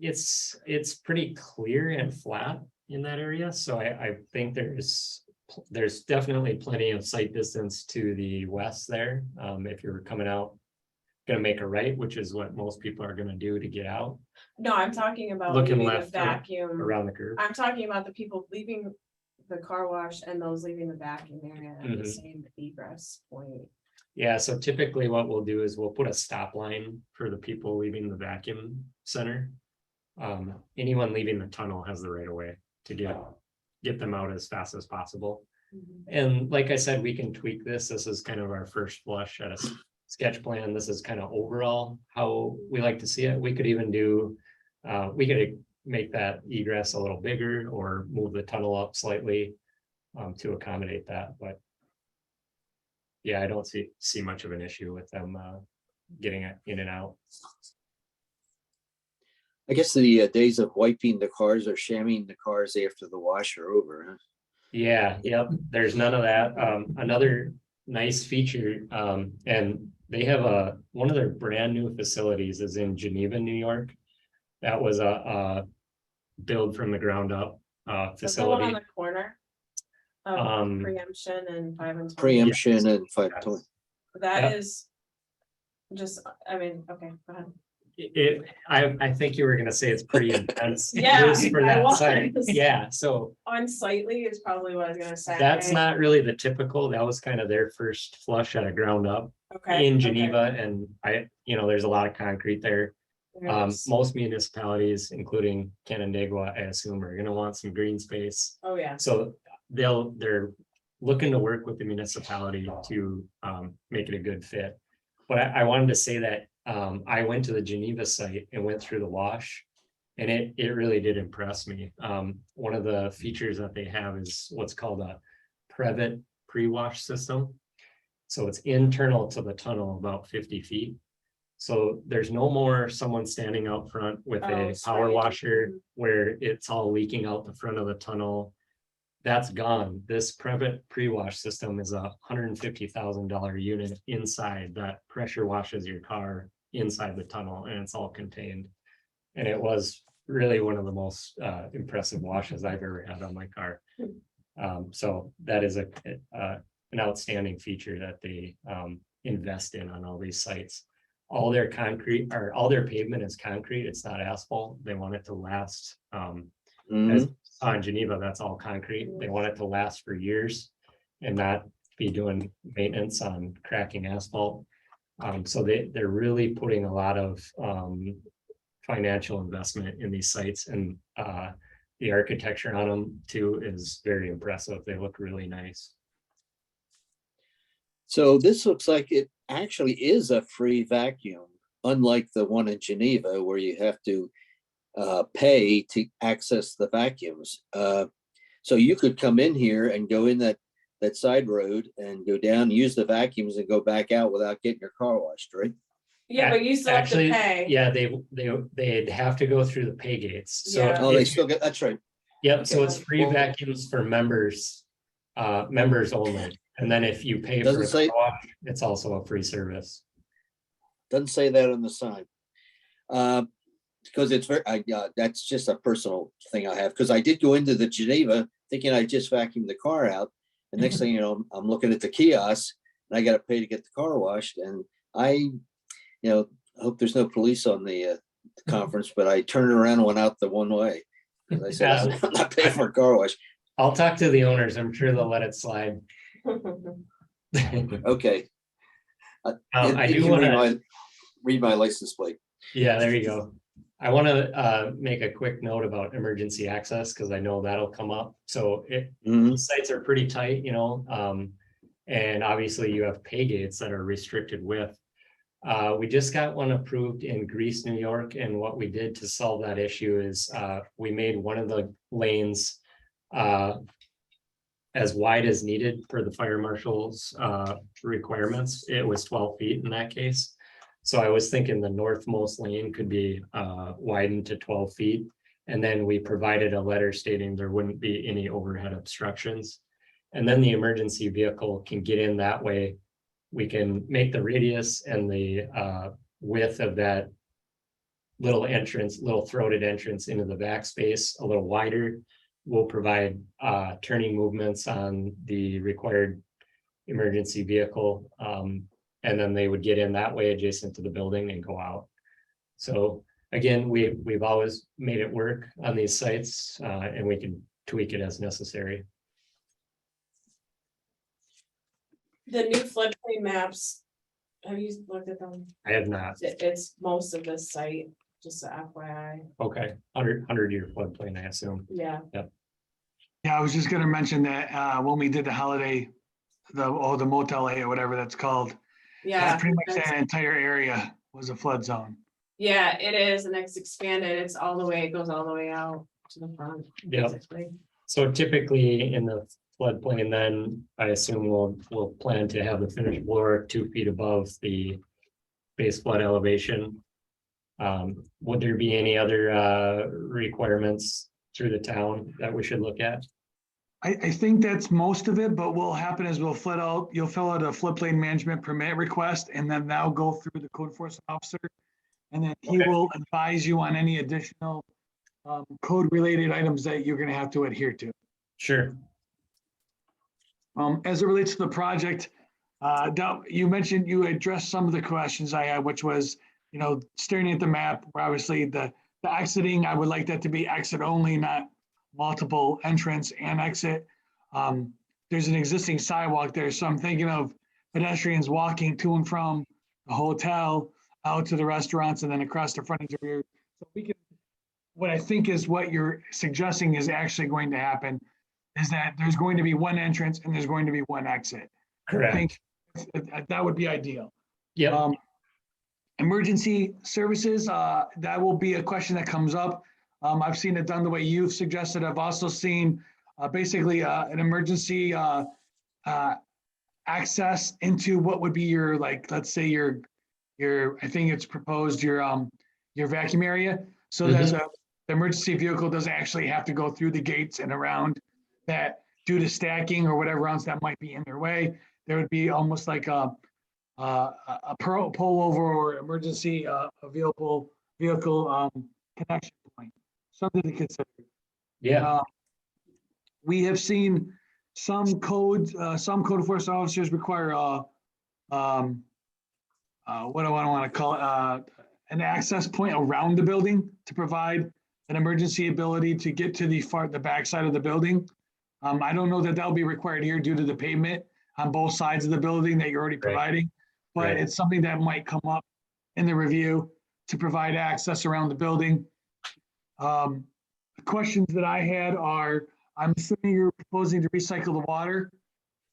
It's pretty clear and flat in that area, so I think there's definitely plenty of sight distance to the west there. If you're coming out, gonna make a right, which is what most people are gonna do to get out No, I'm talking about Looking leaving the left, vacuum. around the curve. I'm talking about the people leaving the car wash and those leaving the vacuum area at the Mhm. same egress point. Yeah, so typically what we'll do is we'll put a stop line for the people leaving the vacuum center. Anyone leaving the tunnel has the right of way to get them out as fast as possible. And like I said, we can tweak this. This is kind of our first blush at a sketch plan. This is kind of overall how we like to see it. We could even do, we could make that egress a little bigger or move the tunnel up slightly to accommodate that. But yeah, I don't see much of an issue with them getting it in and out. I guess the days of wiping the cars or shamming the cars after the wash are over, huh? Yeah, yep, there's none of that. Another nice feature, and they have one of their brand new facilities is in Geneva, New York. That was a build from the ground up That's the one on facility. the corner. Of Um, preemption and 5 and 20. Preemption and 520. That Yeah. is. Just, I mean, okay, go ahead. I think you were gonna say it's pretty intense. Yeah, use for I that was. site. Yeah, so Unsightly is probably what I was gonna say. that's not really the typical, that was kind of their first flush at a ground up Okay. in okay. Geneva, and there's a lot of concrete there. There's- Most municipalities, including Canandaigua, I assume, are gonna want some green space. Oh, yeah. So they're looking to work with the municipality to make it a good fit. But I wanted to say that I went to the Geneva site and went through the wash. And it really did impress me. One of the features that they have is what's called a Prevent pre-wash system. So it's internal to the tunnel about 50 feet. So there's no more someone standing out front with a power spraying. washer where it's all leaking out the front of the tunnel. That's gone. This Prevent pre-wash system is $150,000 unit inside that pressure washes your car inside the tunnel, and it's all contained. And it was really one of the most impressive washes I've ever had on my car. So that is an outstanding feature that they invest in on all these sites. All their concrete or all their pavement is concrete. It's not asphalt. They want it to last. As on Geneva, that's all concrete. They want it to last for years and not be doing maintenance on cracking asphalt. So they're really putting a lot of financial investment in these sites, and the architecture on them too is very impressive. They look really nice. So this looks like it actually is a free vacuum, unlike the one in Geneva where you have to pay to access the vacuums. So you could come in here and go in that side road and go down, use the vacuums and go back out without getting your car washed, right? Yeah, but you still have to Actually, pay. yeah, they'd have to go through the pay gates. So Yeah. Oh, they still get, that's right. yep, so it's free Well- vacuums for members, members only. And then if you pay for Doesn't the say- wash, it's also a free service. Doesn't say that on the sign. Because it's very, that's just a personal thing I have, because I did go into the Geneva thinking I just vacuumed the car out. And next thing you know, I'm looking at the kiosk and I got to pay to get the car washed. And I hope there's no police on the conference, but I turned around and went out the one way. And I said, I'm not paying for a car wash. I'll talk to the owners. I'm sure they'll let it slide. Okay. I You do can want to, read my license plate. yeah, there you go. I want to make a quick note about emergency access because I know that'll come up. So Mhm. sites are pretty tight, and obviously you have pay gates that are restricted with. We just got one approved in Greece, New York, and what we did to solve that issue is we made one of the lanes as wide as needed for the fire marshal's requirements. It was 12 feet in that case. So I was thinking the northmost lane could be widened to 12 feet. And then we provided a letter stating there wouldn't be any overhead obstructions. And then the emergency vehicle can get in that way. We can make the radius and the width of that little throated entrance into the back space a little wider. We'll provide turning movements on the required emergency vehicle. And then they would get in that way adjacent to the building and go out. So again, we've always made it work on these sites and we can tweak it as necessary. The new floodplain maps, have you looked at them? I have not. It's most of this site, just a FYI. Okay, 100-year floodplain, I assume. Yeah, Yeah, I was just gonna mention that when we did the holiday, the Motel A or whatever that's called, yeah. pretty much that's- that entire area was a flood zone. Yeah, it is, and it's expanded, it's all the way, it goes all the way out to the front, Yeah. basically. So typically in the floodplain, then I assume we'll plan to have the finished floor 2 feet above the base flood elevation. Would there be any other requirements through the town that we should look at? I think that's most of it, but what'll happen is you'll fill out a floodplain management permit request, and then that'll go through the code enforcement officer. And then he Okay. will advise you on any additional code-related items that you're gonna have to adhere to. Sure. As it relates to the project, you mentioned you addressed some of the questions I had, which was, staring at the map, where obviously the exiting, I would like that to be exit only, not multiple entrance and exit. There's an existing sidewalk there, so I'm thinking of pedestrians walking to and from the hotel, out to the restaurants, and then across the frontage of your. So we can, what I think is what you're suggesting is actually going to happen is that there's going to be one entrance and there's going to be one exit. I think that would be ideal. Yeah. Emergency services, that will be a question that comes up. I've seen it done the way you've suggested. I've also seen basically an emergency access into what would be your, like, let's say your, I think it's proposed your vacuum area. So that the emergency vehicle doesn't actually have to go through the gates and around that due to stacking or whatever else that might be in their way. There would be almost like a pull over or emergency vehicle connection point, something to consider. Yeah. We have seen some code enforcement officers require what do I want to call it, an access point around the building to provide an emergency ability to get to the back side of the building. I don't know that that'll be required here due to the pavement on both sides of the building that you're already providing, but it's something that might come up in the review to provide access around the building. The questions that I had are, I'm assuming you're proposing to recycle the water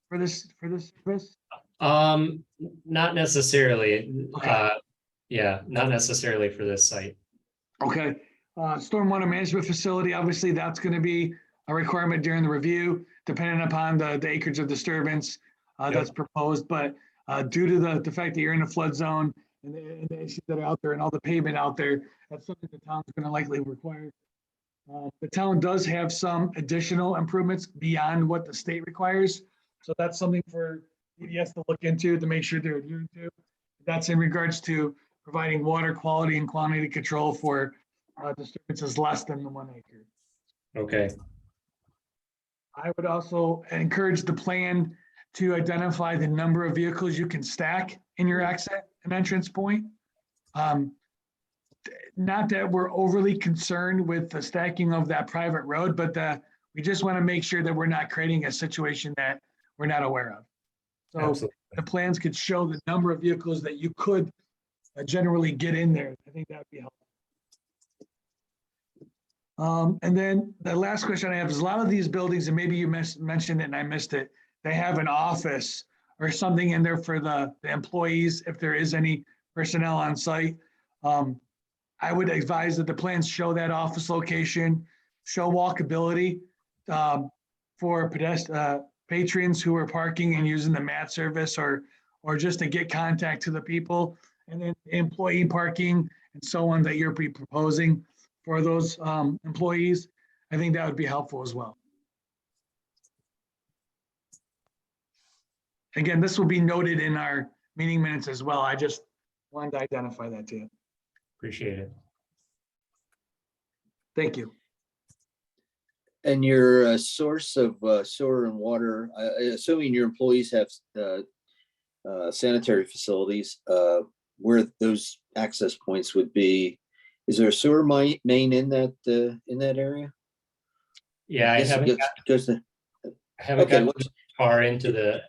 for this service? Not necessarily. Okay. Yeah, not necessarily for this site. Okay. Stormwater management facility, obviously that's going to be a requirement during the review, depending upon the acreage of disturbance that's proposed. But due to the fact that you're in a flood zone and the issues that are out there and all the pavement out there, that's something the town's going to likely require. The town does have some additional improvements beyond what the state requires. So that's something for EDS to look into to make sure they're adhering to. That's in regards to providing water quality and quantity control for disturbances less than the 1 acre. Okay. I would also encourage the plan to identify the number of vehicles you can stack in your exit and entrance point. Not that we're overly concerned with the stacking of that private road, but we just want to make sure that we're not creating a situation that we're not aware of. So Absolutely. the plans could show the number of vehicles that you could generally get in there. I think that would be helpful. And then the last question I have is, a lot of these buildings, and maybe you mentioned it and I missed it, they have an office or something in there for the employees, if there is any personnel on site. I would advise that the plans show that office location, show walkability for patrons who are parking and using the mat service or just to get contact to the people, and then employee parking and so on that you're proposing for those employees. I think that would be helpful as well. Again, this will be noted in our meeting minutes as well. I just wanted to identify that to you. Appreciate it. Thank you. And your source of sewer and water, assuming your employees have sanitary facilities, where those access points would be, is there a sewer main in that area? Yeah, I haven't gotten far into the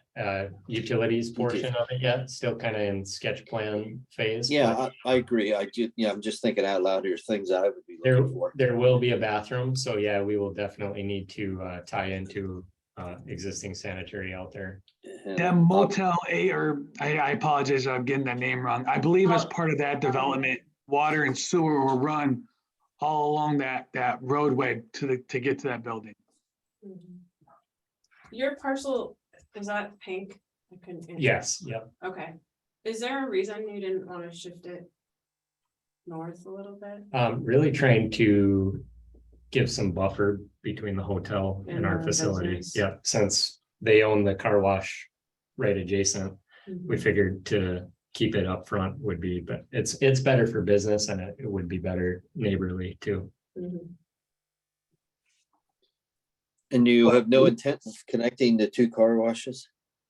utilities portion of it yet. Still kind of in sketch plan phase. Yeah, I agree. I'm just thinking out loud here, things I would be looking for. There will be a bathroom, so yeah, we will definitely need to tie into existing sanitary out there. That Motel 8, or I apologize, I'm getting that name wrong. I believe as part of that development, water and sewer will run all along that roadway to get to that building. Your parcel, is that pink? I couldn't. Yes, yep. Okay. Is there a reason you didn't want to shift it north a little bit? Really trying to give some buffer between the hotel and our And the facility. business. Yep, since they own the car wash right adjacent, we Mhm. figured to keep it up front would be, but it's better for business and it would be better neighborly too. Mhm. And you have no intent of connecting the two car washes?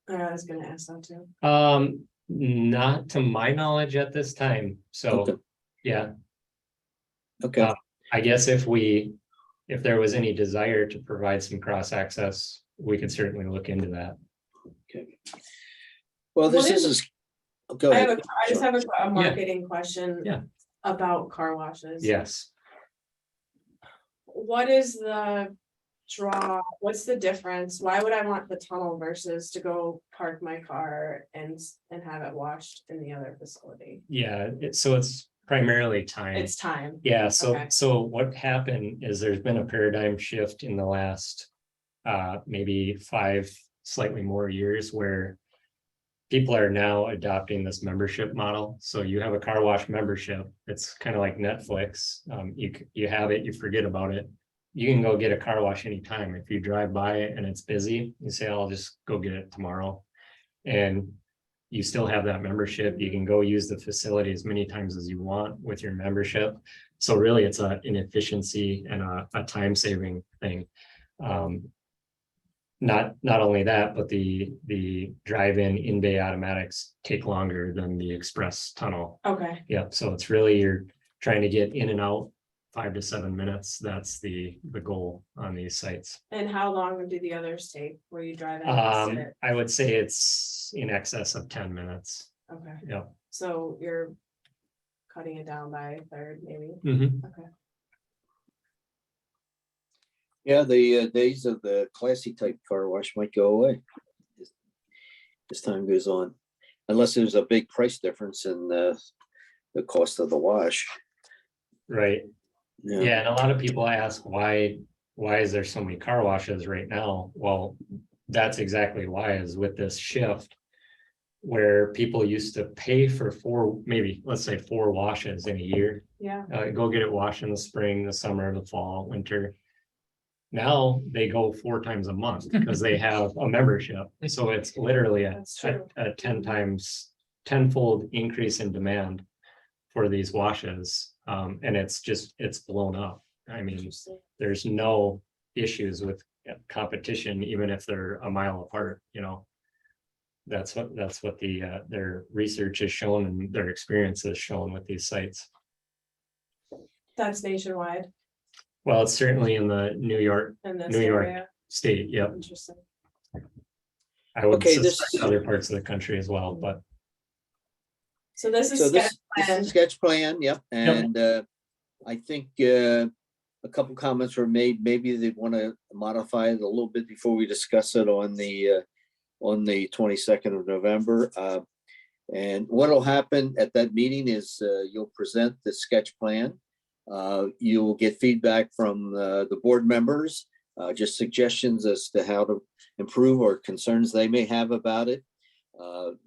I was gonna ask that too. Not to my knowledge at this time, Okay. so, yeah. Okay, I guess if there was any desire to provide some cross access, we could certainly look into that. okay. Well, What this is- is, go I ahead. just have a Yeah. marketing question. Yeah. About car washes. Yes, What is the draw? What's the difference? Why would I want the tunnel versus to go park my car and have it washed in the other facility? yeah, so it's primarily time. It's time. Yeah, so Okay. what happened is there's been a paradigm shift in the last maybe 5 slightly more years where people are now adopting this membership model. So you have a car wash membership. It's kind of like Netflix. You have it, you forget about it. You can go get a car wash anytime. If you drive by it and it's busy, you say, I'll just go get it tomorrow. And you still have that membership. You can go use the facility as many times as you want with your membership. So really it's an efficiency and a time saving thing. Not only that, but the drive-in in-bay automatics take longer than the express tunnel. Okay. Yeah, so it's really you're trying to get in and out 5 to 7 minutes. That's the goal on these sites. And how long do the others take where you drive in? and sit? I would say it's in excess of 10 minutes. Okay, Yeah. so you're cutting it down by a third, maybe? Mhm. Okay. Yeah, the days of the classy type car wash might go away as time goes on, unless there's a big price difference in the cost of the wash. Right. Yeah, and a lot of people ask why is there so many car washes right now? Well, that's exactly why, is with this shift where people used to pay for 4, maybe let's say 4 washes in a year. Yeah, Go get it washed in the spring, the summer, the fall, winter. Now they go 4 times a month because they have a membership. So it's literally That's true. a 10-fold increase in demand for these washes. And it's blown up. I mean, interesting. there's no issues with competition, even if they're a mile apart, That's what their research has shown and their experience has shown with these sites. That's nationwide Well, it's certainly in the New York in this New York. area. state. Yep. Interesting. I would Okay, suspect other parts of the country as well, but So this is So sketch this plan. sketch plan, yep, and I think a couple comments were made. Maybe they want to modify it a little bit before we discuss it on the 22nd of November. And what'll happen at that meeting is you'll present the sketch plan. You will get feedback from the board members, just suggestions as to how to improve or concerns they may have about it.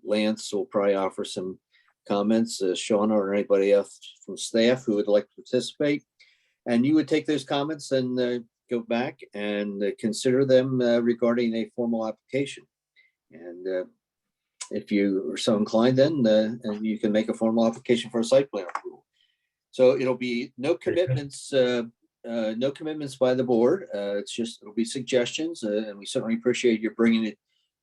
Lance will probably offer some comments, Shauna or anybody else from staff who would like to participate. And you would take those comments and go back and consider them regarding a formal application. And if you are so inclined, then and you can make a formal application for a site plan approval. So it'll be no commitments, no commitments by the board. It'll be suggestions, and we certainly appreciate you bringing it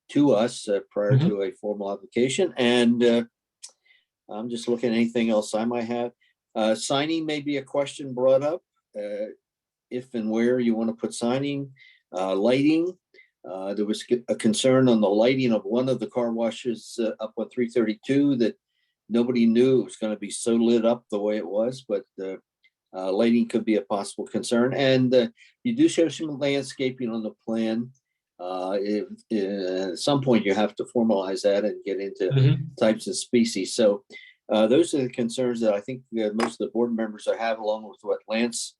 to us prior to a formal application. And I'm just looking at anything else I might have. Signing may be a question brought up. If and where you want to put signing, lighting. There was a concern on the lighting of one of the car washes up on 332 that nobody knew it was going to be so lit up the way it was, but lighting could be a possible concern. And you do show some landscaping on the plan. At some point you have to formalize that and get into types of species. So those are the concerns that I think most of the board members have, along with what Lance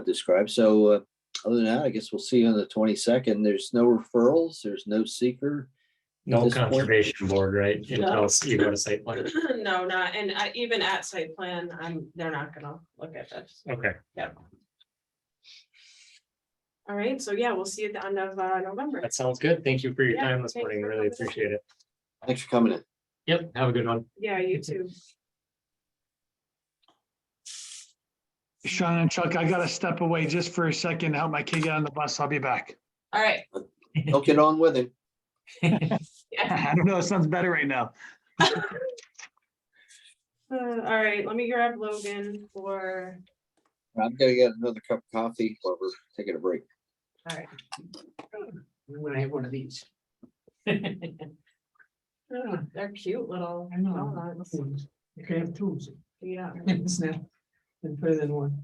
described. So other than that, I guess we'll see you on the 22nd. There's no referrals. There's no seeker. no conservation board, right? No. Until you go to site plan. No, not, and even at site plan, they're not gonna look at this. Okay. Yep. All right, so yeah, we'll see you at the end of November. That sounds good. Thank you for your Yeah, time this thanks morning. for Really coming in. appreciate it. Thanks for coming in. Yep, have a good one. Yeah, you too. Sean and Chuck, I gotta step away just for a second to help my kid get on the bus. I'll be back. All right. Don't get on with him. Yeah. I don't know, it sounds better right now. All right, let me grab Logan for, I'm gonna get another cup of coffee while we're taking a break. all right. When I have one of these. Oh, they're cute little. I know. donuts. You can have two. Yeah. It's not, it's better than one.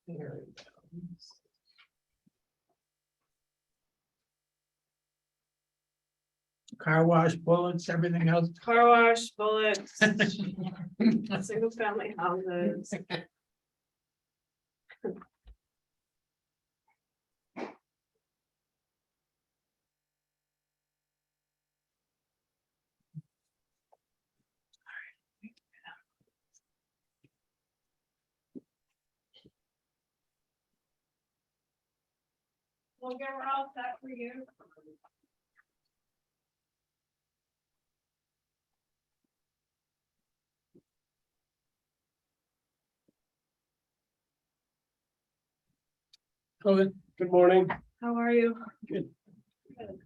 There we go. Car wash, bullets, everything else. Car wash, bullets, single family houses. We'll get we're all set for you. Good morning. How are you? Good. Good.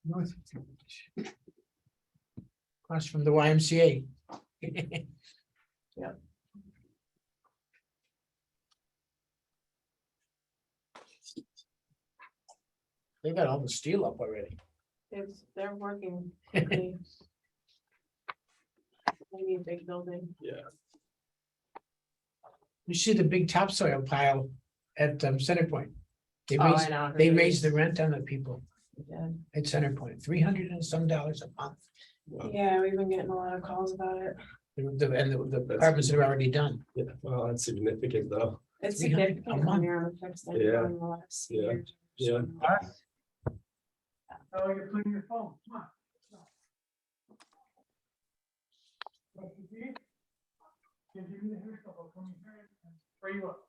North. Across from the YMCA. Yep. They got all the steel up already. They're working. quickly. They need a big building. You see the big topsoil pile at Center Point. They Oh, I raised, know. they raised the rent on the people Yeah. at Center Point, $300 and some a month. Yeah, we've been getting a lot of calls about it. And the apartments are already done. Yeah, well, that's significant though. It's 300 a significant when month. you're on a fixed Yeah. income in the last Yeah. year. Yeah. Oh, you're putting your phone, come on. Where you up?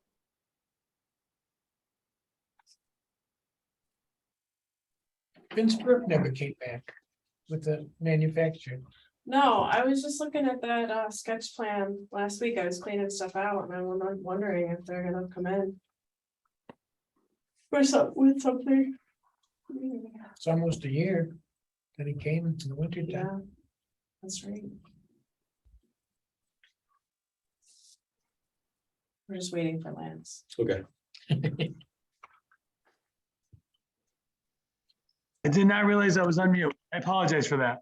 Vince Burke never came back with the manufacturer. No, I was just looking at that sketch plan last week. I was cleaning stuff out and I was wondering if they're gonna come in. With something. It's almost a year that he came in the winter time. Yeah, that's right. We're just waiting for Lance. Okay. I did not realize I was on mute. I apologize for that.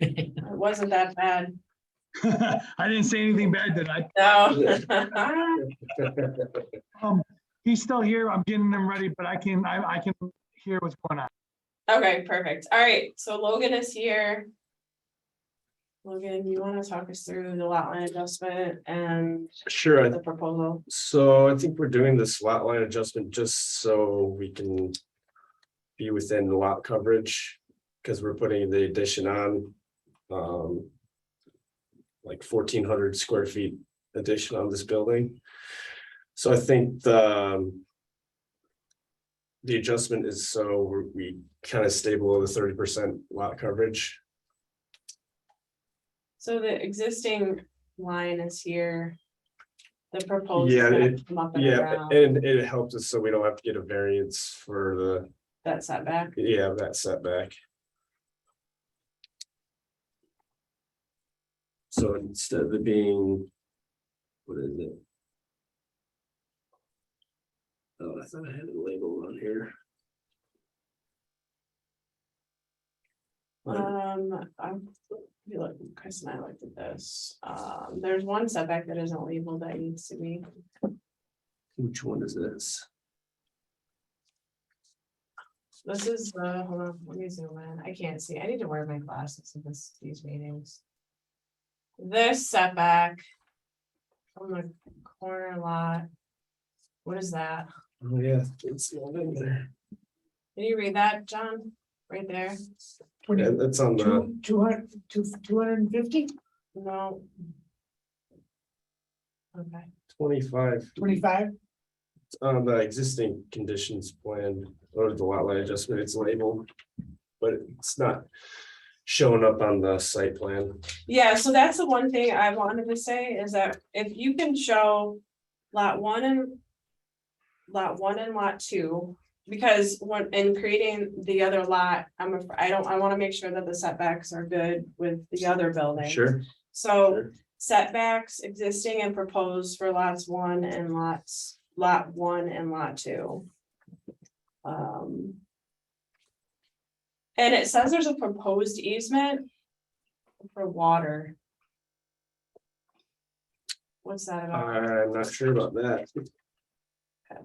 It wasn't that bad. I didn't say anything bad, did I? No. He's still here. I'm getting him ready, but I can hear what's going on. Okay, perfect. All right, so Logan is here. Logan, you want to talk us through the lot line adjustment and Sure. the proposal? So I think we're doing this lot line adjustment just so we can be within the lot coverage, because we're putting the addition on like 1,400 square feet addition on this building. So I think the adjustment is so we kind of stay below the 30% lot coverage. So the existing line is here. The proposed. Yeah, is gonna it- come up and Yeah, around. and it helps us so we don't have to get a variance for that setback. Yeah, that setback. So instead of it being, what is it? Oh, I thought I had it labeled on here. I feel like Chris and I looked at this. There's one setback that isn't labeled that needs to be. Which one is this? This is the, hold on, let me zoom in. I can't see. I need to wear my glasses in these meetings. This setback from the corner lot. What is that? Oh, yeah, it's not in there. Can you read that, John? Right there? Yeah, that's on the, 250, No. Okay. 25, 25? on the existing conditions plan, or the lot line adjustment, it's labeled. But it's not showing up on the site plan. Yeah, so that's the one thing I wanted to say is that if you can show lot one and lot two. Because when in creating the other lot, I want to make sure that the setbacks are good with the other building. Sure. So Sure. setbacks existing and proposed for lot one and lot two. And it says there's a proposed easement for water. What's that about? I'm not sure about that. Okay.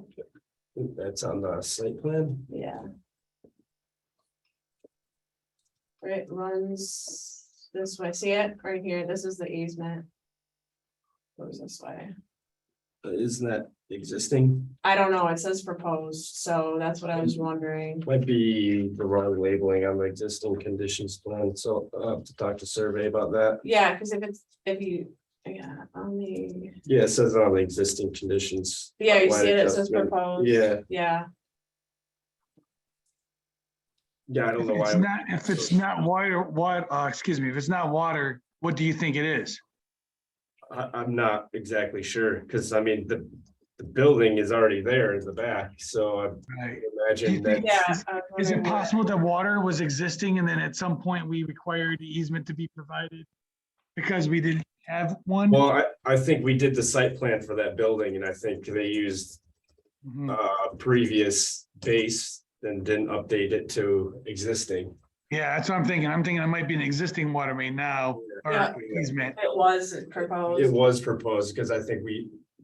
That's on the site plan. Yeah. It runs this way. See it right here? This is the easement. Goes this way. Isn't that existing? I don't know. It says proposed, so that's what I was wondering. Might be the wrong labeling on the existing conditions plan, so I'll have to talk to survey about that. Yeah, because on the, Yeah, it says on the existing conditions. yeah, you Line see it, it says adjustment. proposed. Yeah, Yeah, yeah, I don't know why. If it's not water, if it's not water, what do you think it is? I'm not exactly sure, because I mean, the building is already there in the back, so I Right. imagine that. yeah. I was Is it wondering what- possible that water was existing and then at some point we required the easement to be provided? Because we didn't have one? Well, I think we did the site plan for that building, and I think they used Mhm. previous base and didn't update it to existing. Yeah, that's what I'm thinking. I'm thinking it might be an existing water main now or Yeah. easement. It was It proposed, was proposed, because I think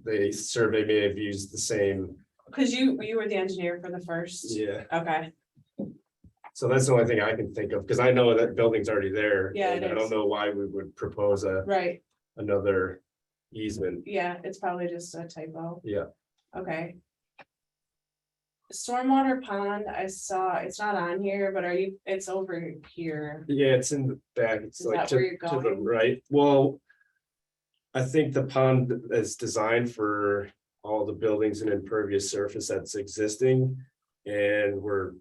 the survey may have used the same, because you were the engineer for the first. yeah, Okay, so that's the only thing I can think of, because I know that building's already there. Yeah, and it I don't is. know why we would propose right, another easement, yeah, it's probably just a typo. yeah. Okay. Stormwater pond, I saw, it's not on here, but it's over here. Yeah, it's in the back, it's Is like that where you're to the going? right, well. I think the pond is designed for all the buildings and impervious surface that's existing. And we're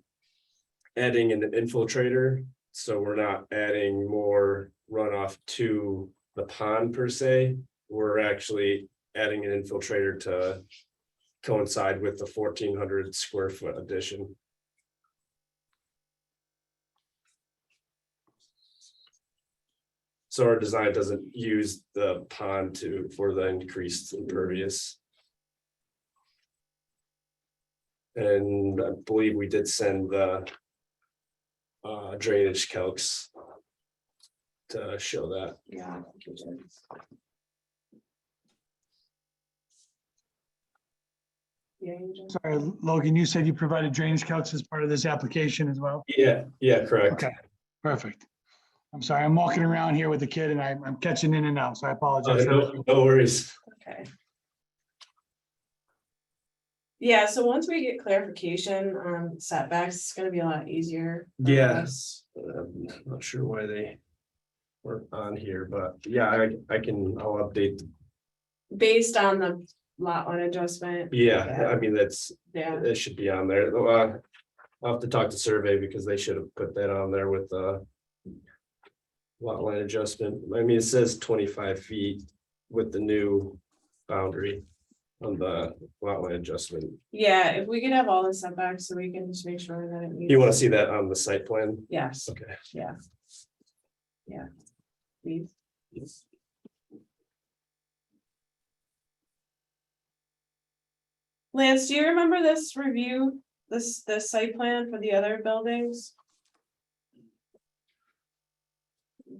adding an infiltrator, so we're not adding more runoff to the pond per se. We're actually adding an infiltrator to coincide with the 1,400 square foot addition. So our design doesn't use the pond for the increased impervious. And I believe we did send the drainage calcs to show that. Yeah. I think it is. Yeah, you just- Sorry, Logan, you said you provided drainage calcs as part of this application as well? Yeah, correct. Okay, perfect. I'm sorry, I'm walking around here with the kid and I'm catching in and out, so I apologize. No worries. Okay. Yeah, so once we get clarification on setbacks, it's gonna be a lot easier. for Yeah. us. I'm not sure why they weren't on here, but yeah, I'll update. Based on the lot line adjustment. Yeah, I mean, Yeah, it should be on there. I'll have to talk to survey because they should have put that on there with the lot line adjustment. I mean, it says 25 feet with the new boundary. on the lot line adjustment. Yeah, if we could have all the setbacks, so we can just make sure that it meets. You want to see that on the site plan? Yes, Okay. yeah. Yeah. Please. Lance, do you remember this review, this site plan for the other buildings?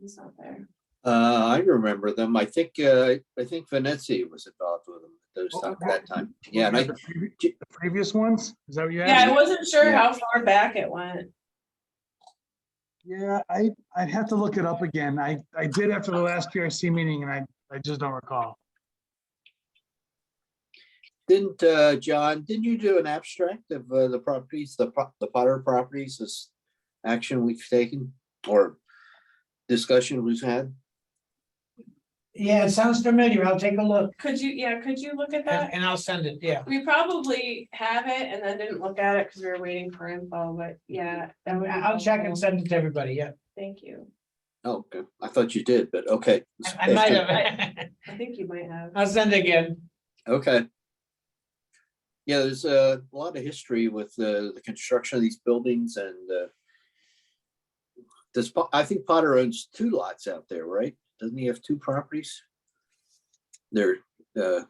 He's not there. I remember them. I think Venezia was involved with them at those time, that time. Yeah, and The previous ones, is that what you Yeah, had? I wasn't sure Yeah. how far back it went. Yeah, I'd have to look it up again. I did after the last PRC meeting and I just don't recall. didn't, John, didn't you do an abstract of the properties, the Potter properties, this action we've taken or discussion we've had? Yeah, it sounds familiar. I'll take a look Could you look at that? and I'll send it. Yeah. We probably have it and then didn't look at it because we were waiting for info, but yeah. that would be I'll check and helpful. send it to everybody. Yeah. Thank you. Oh, okay. I thought you did, but okay. I might have. I think you might have. I'll send it again. Okay. Yeah, there's a lot of history with the construction of these buildings and I think Potter owns 2 lots out there, right? Doesn't he have 2 properties? They're they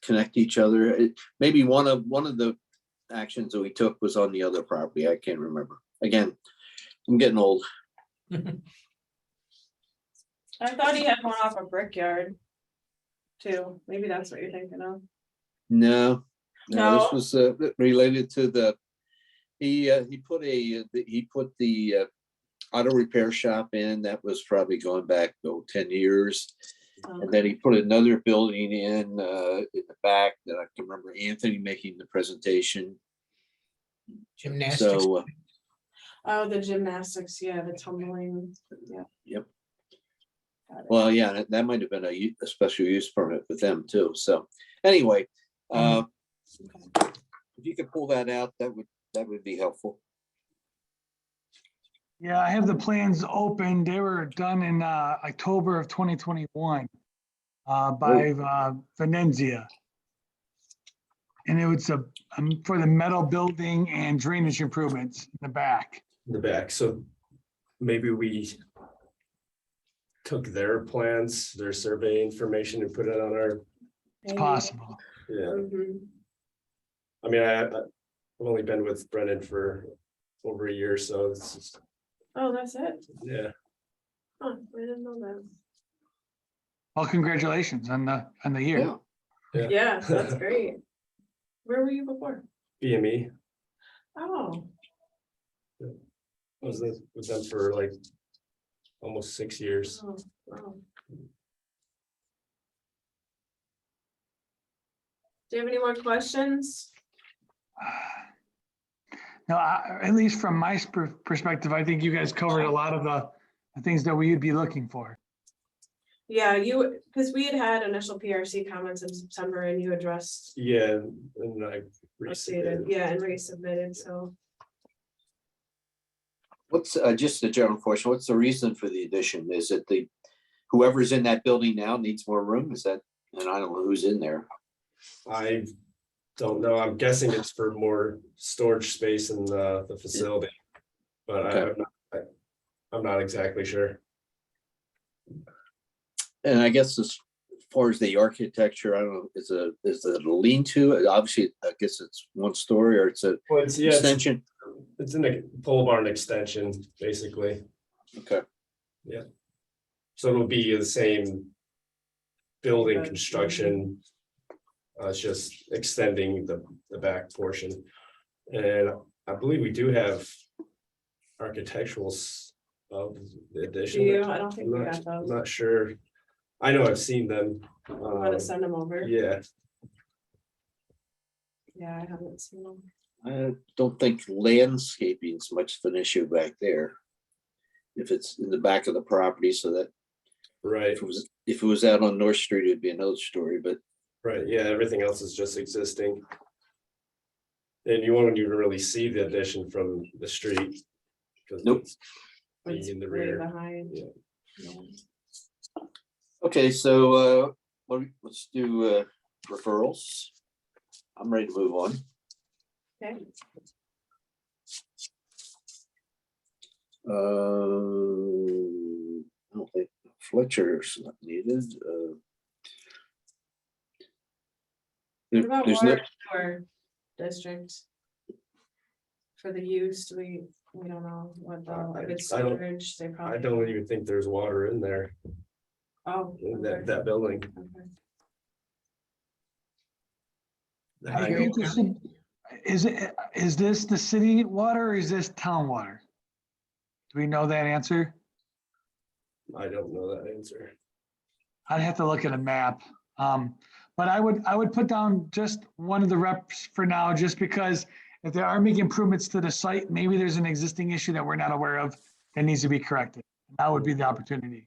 connect each other. Maybe one of the actions that we took was on the other property. I can't remember. Again, I'm getting old. I thought he had one off a Brickyard. Too. Maybe that's what you're thinking of. No, No. this was related to he put the auto repair shop in. That was probably going back 10 years. And then he put another building in the back that I can remember Anthony making the presentation. Gymnastics. So Oh, the gymnastics, yeah, the tumbling, yeah. yep. Got it. Well, yeah, that might have been a special use permit with them too. So anyway, Okay. if you could pull that out, that would be helpful. Yeah, I have the plans open. They were done in October of 2021 by Venezia. And it was for the metal building and drainage improvements in the back. In the back, so maybe we took their plans, their survey information and put it on our, It's possible. yeah. Mhm. I mean, I've only been with Brennan for over a year, so it's just, Oh, that's it? yeah. Huh, I didn't know that. Well, congratulations on the year. Yeah. Yeah, that's great. Where were you before? BME, Oh, I was with them for like almost 6 years. oh, wow. Do you have any more questions? No, at least from my perspective, I think you guys covered a lot of the things that we'd be looking for. Yeah, because we had initial PRC comments in September and you addressed, Yeah, and I updated, resubmitted. yeah, and resubmitted, so. What's just a general question? What's the reason for the addition? Is it whoever's in that building now needs more room? Is that, and I don't know who's in there. I don't know. I'm guessing it's for more storage space in the facility. But Okay. I'm not exactly sure. And I guess as far as the architecture, I don't know, is it a lean-to? Obviously, I guess it's one story or it's an Well, it's extension. it's in a pole barn extension, basically. Okay, So it'll be the same building Okay. construction. It's just extending the back portion. And I believe we do have architecturals of the Do addition. you? I don't think I'm we not, got I'm those. not sure. I know I've seen them. I'm gonna send them over. Yeah, Yeah, I haven't seen them. I don't think landscaping is much of an issue back there. If it's in the back of the property, so that right, if it was out on North Street, it'd be another story, but right. Yeah, everything else is just existing. And you won't even really see the addition from the street. 'Cause Nope. it's being It's in the way rear. behind. Yeah. Yeah. okay, so let's do referrals. I'm ready to move on. Okay. I don't think Fletcher's not needed. What about There's no, water sewer district? For the use, we don't know what the, if it's I don't- storage, they I probably. don't even think there's water in there, Oh. in okay, that building. okay. I think this is this the city water or is this town water? Do we know that answer? I don't know that answer. I'd have to look at a map. But I would put down just one of the reps for now, just because if they are making improvements to the site, maybe there's an existing issue that we're not aware of that needs to be corrected. That would be the opportunity.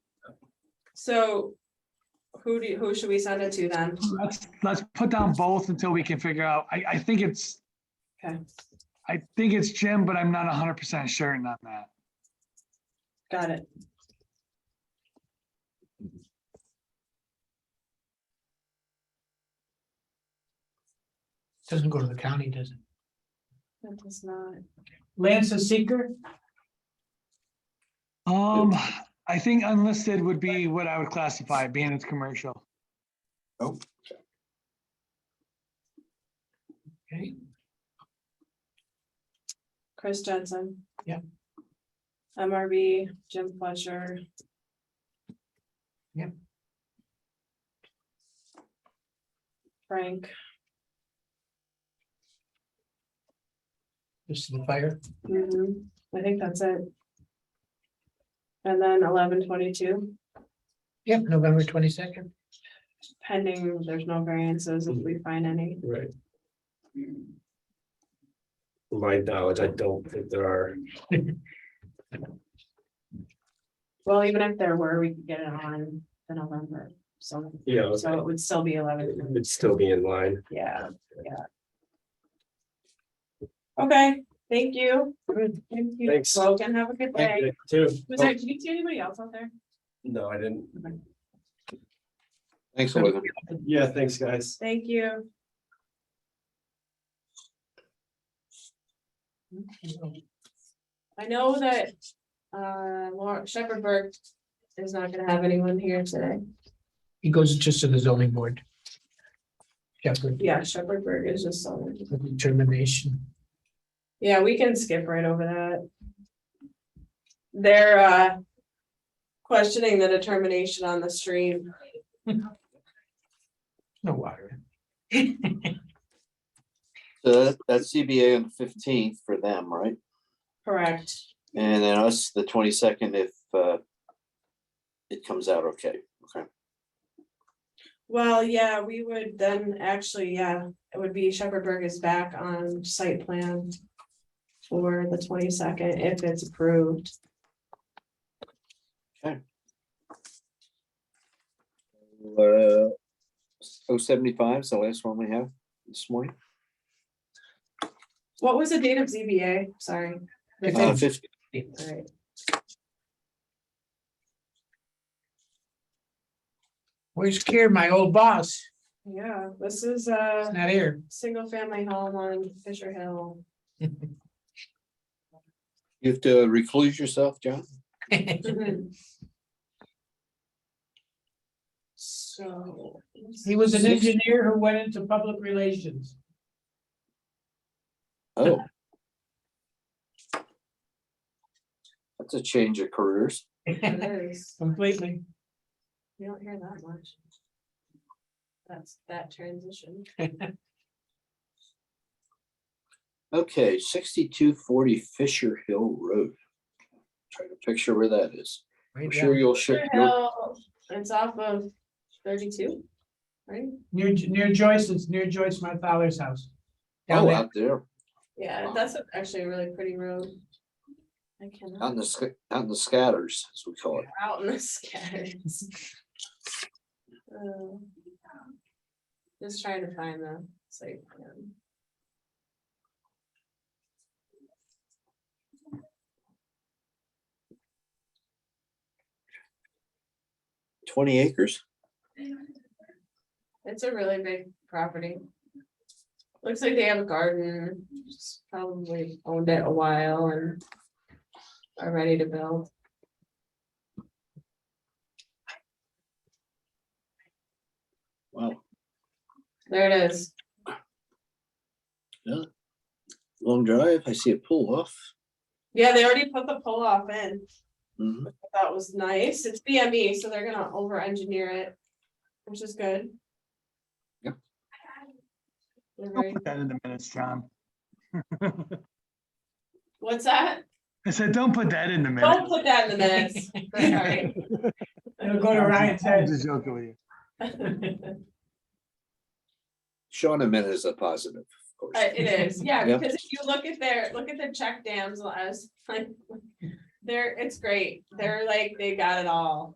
So who should we send it to then? Let's put down both until we can figure out. I think it's Okay, Jim, but I'm not 100% certain on that. got it. Doesn't go to the county, does it? That does not. Lance a seeker? I think unlisted would be what I would classify, being it's commercial. Okay, Chris Jensen. Yeah. MRB, Jim Fletcher. Yeah. Frank. just the fire. I think that's it. And then 11/22, Yep, November 22nd. pending, there's no variances if we find any. Right. To my knowledge, I don't think there are. Well, even if there were, we could get it on the November, so, Yeah, so it would still be 11. it'd still be in line. Yeah. Okay, thank you. Good. Thank you. Thanks. Logan, have a good day. Too. Was there, did you see anybody else out there? No, I didn't. thanks, Logan. Yeah, thanks, guys. Thank you. I know that, Laura Shepherdberg is not gonna have anyone here today. He goes just to the zoning board. Shepherd, Yeah, Shepherdberg is just someone. the determination. Yeah, we can skip right over that. They're questioning the determination on the stream. No water. So that's CBA on the 15th for them, right? Correct. And then us, the 22nd, if it comes out okay. Okay. Well, yeah, we would then actually, yeah, it would be Shepherdberg is back on site plan for the 22nd if it's approved. 075 is the last one we have this morning. What was the date of ZBA? Sorry. The 50. Alright. Where's Kier, my old boss? Yeah, this is He's a not here. single family home on Fisher Hill. You have to recluse yourself, John? So. He was an engineer who went into public relations. Oh. That's a change of careers. It is. Completely. You don't hear that much. That's that transition. Okay, 6240 Fisher Hill Road. Try to picture where that is. I'm Right sure down you'll Fisher show. Hill, it's off of 32, right? near Joyce, it's near Joyce, my father's house. Down Oh, there. out there, Yeah, that's actually a really pretty road. I cannot, out in the scatters, as we call it. out in the scatters. Just trying to find the site plan. 20 acres. It's a really big property. Looks like they have a garden, just probably owned it a while and are ready to build. Wow, There it is. long drive. I see it pull off. Yeah, they already put the pull off in. Mhm. That was nice. It's BME, so they're gonna over engineer it, which is good. Yep. They're Don't very- put that in the minutes, John. What's that? I said, don't put that in the Don't minutes. put that in the minutes. Sorry. It'll go to Ryan's I'm head. just joking with you. Showing a minute is a positive, of course. It is, yeah, Yep. because if you look at the check dams as like, it's great. They're like, they got it all.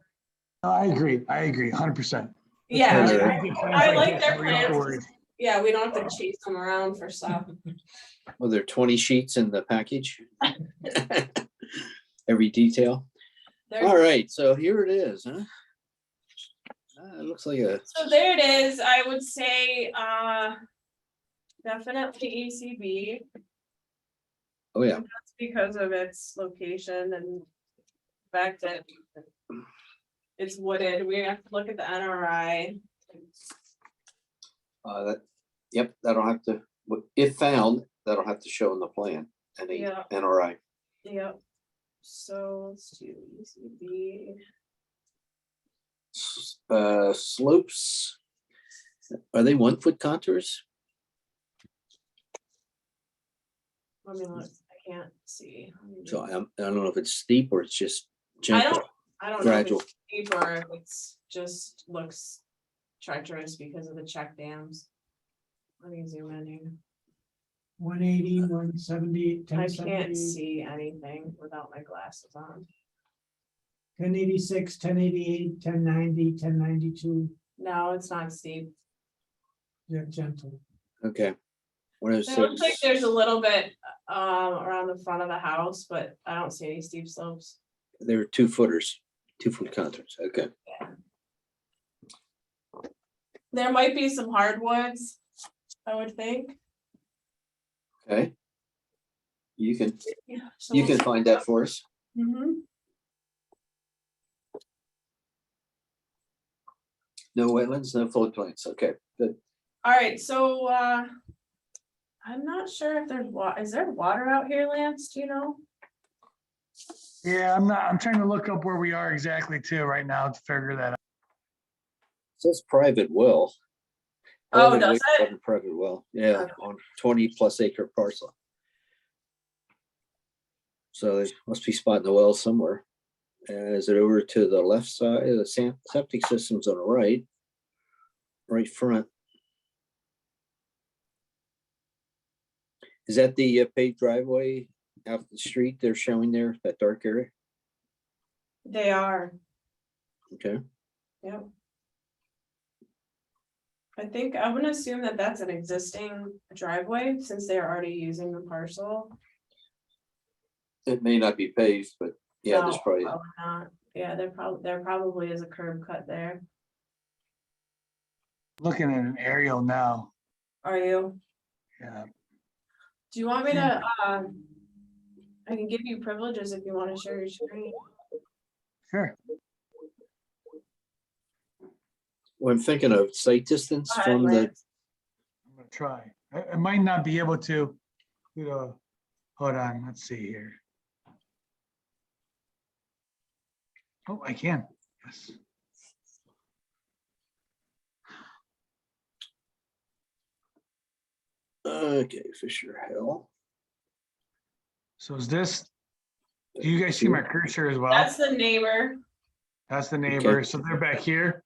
No, I agree, 100%. Yeah, They're- I like their We don't have to plans. worry. yeah, we don't have to chase them around for stuff. Well, there are 20 sheets in the package. Every detail. There's- All right, so here it is, huh? It looks like a, So there it is, I would say, definitely ECB. oh yeah, That's because of its location and the fact that it's wooded. We have to look at the NRI. that, yep, that'll have to, if found, that'll have to show in the plan, any Yeah. NRI. Yep. So let's do ECB. Slopes, are they 1 foot contours? Let me look, I can't see. So I don't know if it's steep or it's just I gentle. don't know if gradual. it's steep or if it's just looks treacherous because of the check dams. Let me zoom in here. 180, 170, I 1070, can't see anything without my glasses on. 1086, 1088, 1090, 1092. No, it's not steep. They're gentle. Okay. It looks like 106, there's a little bit around the front of the house, but I don't see any steep slopes. they were 2 footers, 2 foot contours, okay. There might be some hardwoods, I would think. Okay. You can, Yeah. so you we'll can see. find that for us. Mhm. No wetlands, no floodplains, okay, good. All right, so I'm not sure if there's is there water out here, Lance? Do you know? Yeah, I'm trying to look up where we are exactly too right now to figure that out. Says private well. Oh, Private does wastewater it? Private well, yeah, Okay. on 20+ acre parcel. So they must be spotting the well somewhere. Is it over to the left side? The septic system's on the right front. Is that the paved driveway out the street they're showing there, that dark area? They are. Okay, Yep. I think I'm gonna assume that that's an existing driveway since they're already using the parcel. it may not be paved, but yeah, there's No, probably, not. Yeah, there probably is a curb cut there. Looking at an aerial now. Are you? Yeah, Do you want me to, I can give you privileges if you want to share your screen. sure. well, I'm thinking of sight distance Go ahead, from the, Lance. I'm gonna try. I might not be able to, hold on, let's see here. Oh, I can, yes. okay, Fisher Hill. So is this, do you guys see my cursor as well? That's the neighbor. That's the neighbor, so they're back here?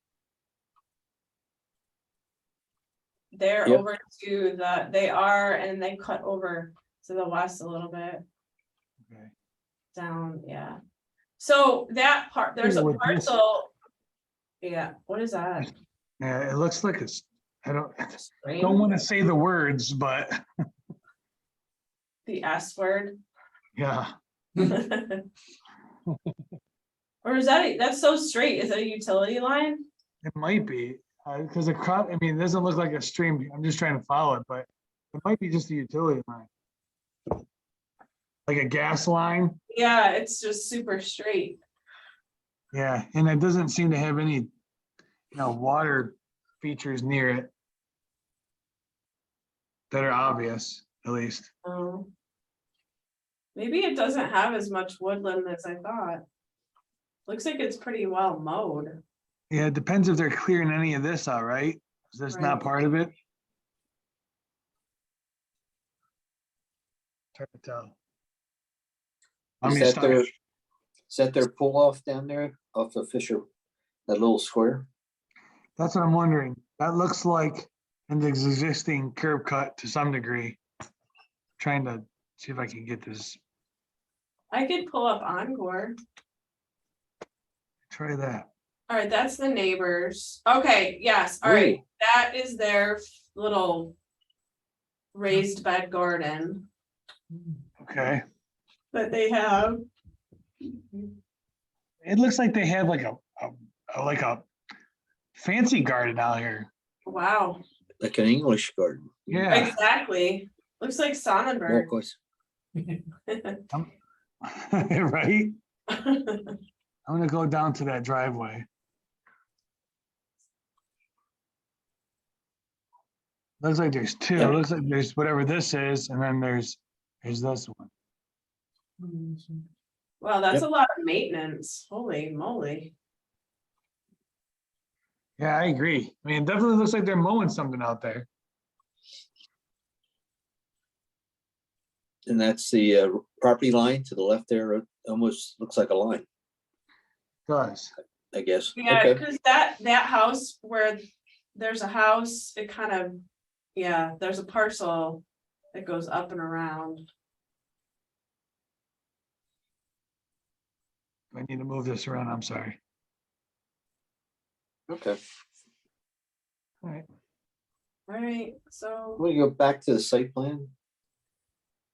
They're Yep. over to they are, and they cut over to the west a little bit Okay. down, yeah. So that part, there's a With this- parcel. Yeah, what is that? Yeah, it looks like it's, I don't Screen? want to say the words, but The S word? yeah. Or is that's so straight, is it a utility line? It might be, because the crop, I mean, it doesn't look like a stream. I'm just trying to follow it, but It might be just a utility line. Like a gas line. Yeah, it's just super straight. Yeah, and it doesn't seem to have any, water features near it that are obvious, at least. Maybe it doesn't have as much woodland as I thought. Looks like it's pretty well mowed. Yeah, it depends if they're clearing any of this out, right? Is this not Right. part of it? Hard to tell. Is that their pull off down there off of Fisher, that little square? That's what I'm wondering. That looks like an existing curb cut to some degree. Trying to see if I can get this, I could pull up Encore. try that. All right, that's the neighbors. Okay, yes, all right, Ooh. that is their little raised bed garden Okay. that they have. It looks like they have like a fancy garden out here. Wow, Like an English garden. Yeah. exactly. Looks like Sonnenberg. Walkways. Right? I'm gonna go down to that driveway. Looks like there's two. Yeah. Looks like there's whatever this is, and then there's this one. Wow, that's Yep. a lot of maintenance. Holy moly. Yeah, I agree. I mean, it definitely looks like they're mowing something out there. And that's the property line to the left there. It almost looks like a line, Does. I guess. Yeah, Okay. because that house where there's a house, it kind of, yeah, there's a parcel that goes up and around. I need to move this around. I'm sorry. Okay. All right. All right, so, Want to go back to the site plan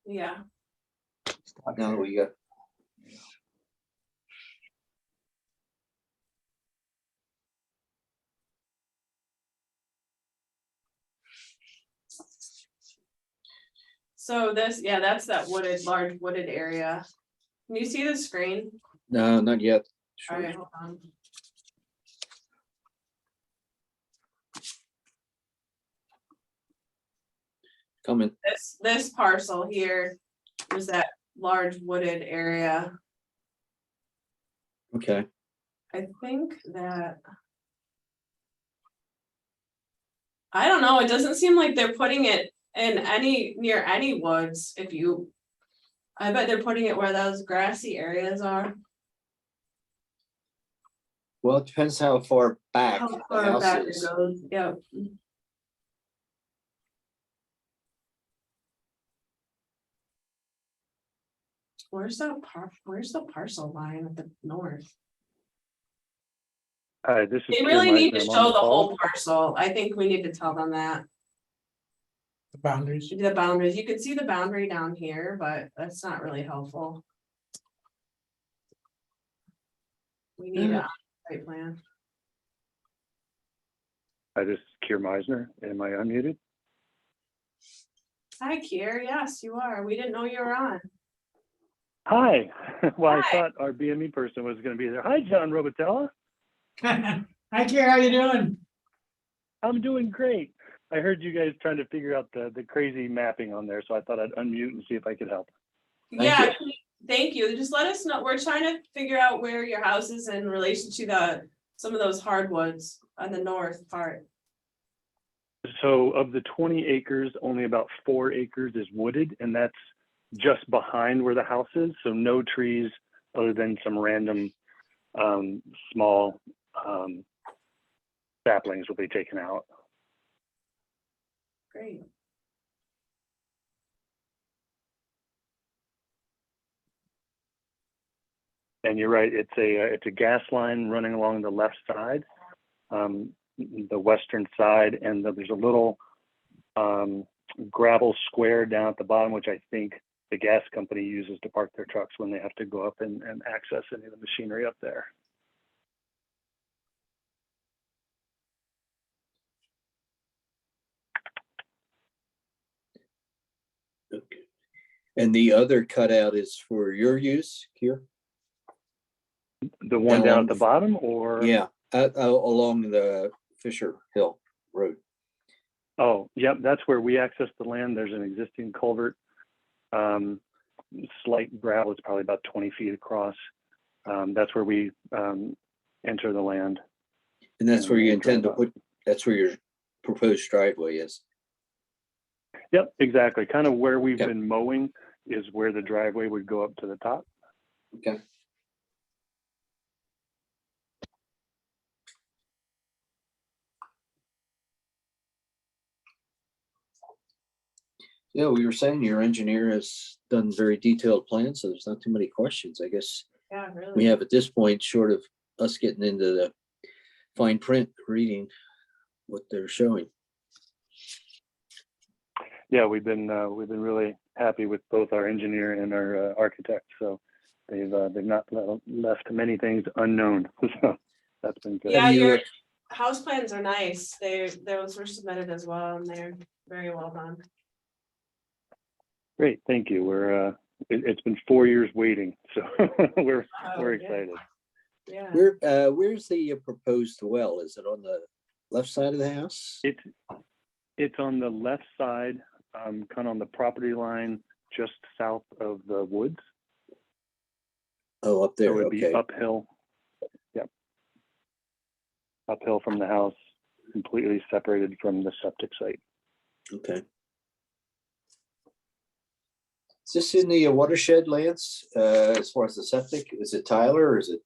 yeah, Stop now that here. we got. so this, yeah, that's that large wooded area. Can you see the screen? No, not yet. All Sure. right, hold on. Coming. This parcel here was that large wooded area. Okay. I think that. I don't know, it doesn't seem like they're putting it in near any woods, I bet they're putting it where those grassy areas are. Well, it depends how far back How the far house back it is. goes, yeah. Where's the parcel line at the north? Hi, this is They Kim really need to Eisner. I'm on show the call. whole parcel, I think we need to tell them that, The boundaries. the boundaries, you can see the boundary down here, but that's not really helpful. We need a site plan. Hi, this is Kim Eisner. Am I unmuted? Hi, Kier, yes, you are, we didn't know you were on. Hi. Well, Hi. I thought our BME person was going to be there. Hi, John Robitella. Hi, Kier, how you doing? I'm doing great. I heard you guys trying to figure out the crazy mapping on there, so I thought I'd unmute and see if I could help. Yeah, thank you. Just let us know. We're trying to figure out where your house is in relation to some of those hardwoods on the north part. So of the 20 acres, only about 4 acres is wooded, and that's just behind where the house is. So no trees other than some random small saplings will be taken out. Great. And you're right, it's a gas line running along the left side, the western side, and there's a little gravel square down at the bottom, which I think the gas company uses to park their trucks when they have to go up and access any of the machinery up there. And the other cutout is for your use here? The one down Along at the the- bottom or? Yeah, along the Fisher Hill Road. Oh, yep, that's where we access the land. There's an existing culvert. Slight gravel, it's probably about 20 feet across. That's where we enter the land. And that's where you and intend to drive up. put, that's where your proposed driveway is. Yep, exactly. Kind of where we've Yep. been mowing is where the driveway would go up to the top. Okay. Yeah, we were saying your engineer has done very detailed plans, so there's not too many questions. I guess Yeah, we really. have at this point, short of us getting into the fine print, reading what they're showing. Yeah, we've been really happy with both our engineer and our architect. So they've not left many things unknown. So that's been good. Yeah, Have you, your house plans are nice. Those were submitted as well, and they're very well done. Great, thank you. It's been 4 years waiting, so we're Oh, yeah. excited. Yeah. where's the proposed well? Is it on the left side of the house? It's on the left side, kind of on the property line, just south of the woods. Oh, up So there, it'd be okay. uphill. Yep. Uphill from the house, completely separated from the septic site. Okay. Is this in the watershed, Lance, as far as the septic? Is it Tyler or is it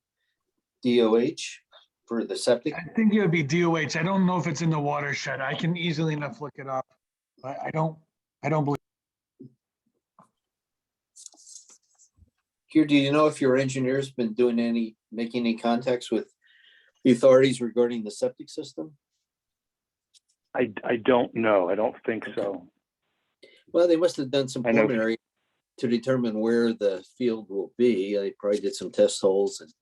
DOH for the septic? I think it would be DOH. I don't know if it's in the watershed. I can easily enough look it up. But I don't believe. Here, do you know if your engineer's been making any contacts with the authorities regarding the septic system? I don't know. I don't think so. Well, they must have done some I know. preliminary to determine where the field will be. They probably did some test holes and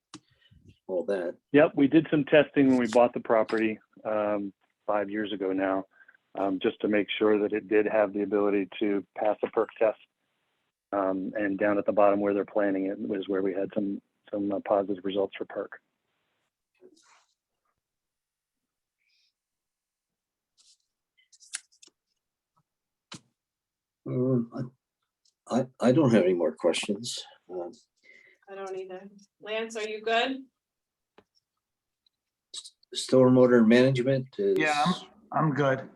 all that. Yep, we did some testing when we bought the property 5 years ago now, just to make sure that it did have the ability to pass a perk test. And down at the bottom where they're planning it was where we had some positive results for perk. I don't have any more questions. I don't either. Lance, are you good? Stormwater management is Yeah, I'm good.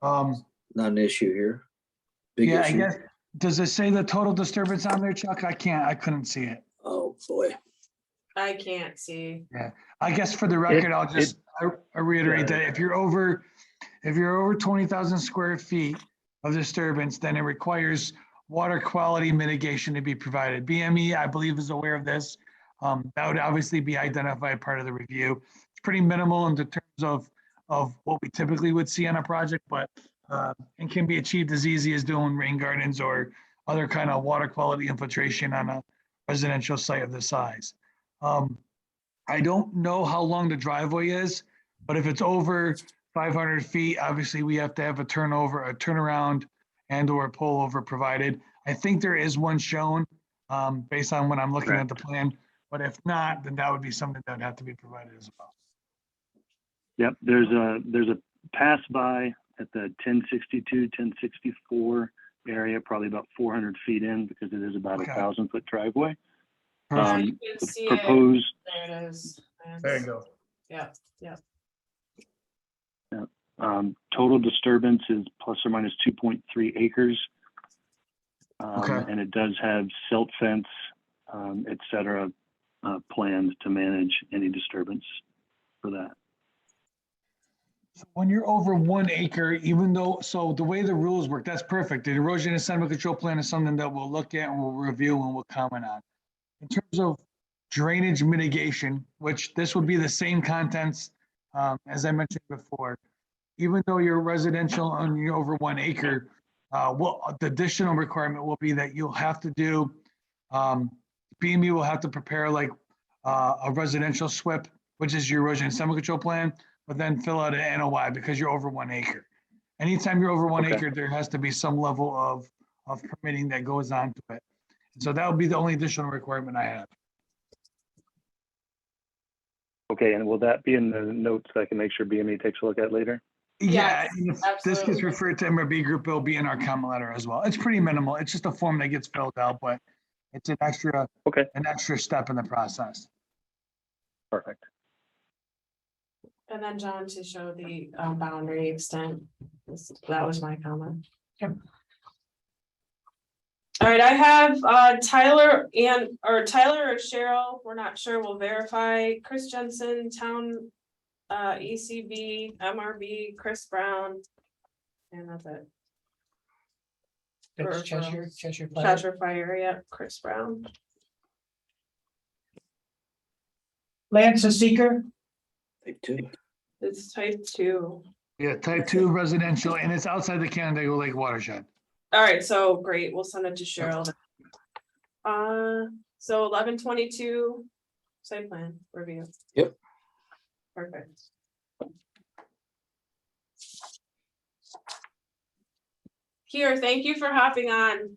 not an issue here. Big Yeah, I issue. guess, does it say the total disturbance on there, Chuck? I couldn't see it. Oh, boy. I can't see. I guess for the record, I reiterate that if you're over 20,000 square feet of disturbance, then it requires water quality mitigation to be provided. BME, I believe, is aware of this. That would obviously be identified part of the review. It's pretty minimal in the terms of what we typically would see on a project, but it can be achieved as easy as doing rain gardens or other kind of water quality infiltration on a residential site of this size. I don't know how long the driveway is, but if it's over 500 feet, obviously we have to have a turnaround and or a pullover provided. I think there is one shown based on when I'm looking at the plan, but if not, then that would be something that would have to be provided as well. Yep, there's a pass by at the 1062, 1064 area, probably about 400 feet in because it is about Okay. 1,000-foot driveway. Yeah, Perfect. you can The see it. proposed There it is. There you go. Yeah. total disturbance is plus or minus 2.3 acres. Okay. And it does have silt fence, et cetera, planned to manage any disturbance for that. When you're over 1 acre, even though, so the way the rules work, that's perfect. The erosion and sediment control plan is something that we'll look at and we'll review and we'll comment on. In terms of drainage mitigation, which this would be the same contents, as I mentioned before, even though you're residential and you're over 1 acre, the additional requirement will be that you'll have to do, BME will have to prepare like a residential SWIP, which is your erosion and sediment control plan, but then fill out an NOI because you're over 1 acre. Anytime you're over 1 Okay. acre, there has to be some level of permitting that goes on to it. So that would be the only additional requirement I have. Okay, and will that be in the notes so I can make sure BME takes a look at later? Yeah, Yes, and if this gets absolutely. referred to MRB group, it'll be in our comment letter as well. It's pretty minimal. It's just a form that gets filled out, but it's Okay, an extra step in the process. perfect. And then John to show the boundary extent. That was my comment. Yep. All right, I have Tyler or Cheryl, we're not sure, we'll verify. Chris Jensen, town ECB, MRB, Chris Brown. And that's it. That's Referrals. Cheshire Fire. Cheshire Fire, yeah, Chris Brown. Lance, a seeker? Type 2. It's type 2. Yeah, type 2 residential, and it's outside the Canandaigua Lake watershed. All right, so great, we'll send it to Cheryl. So 1122 site plan review. Yep. Perfect. Here, thank you for hopping on.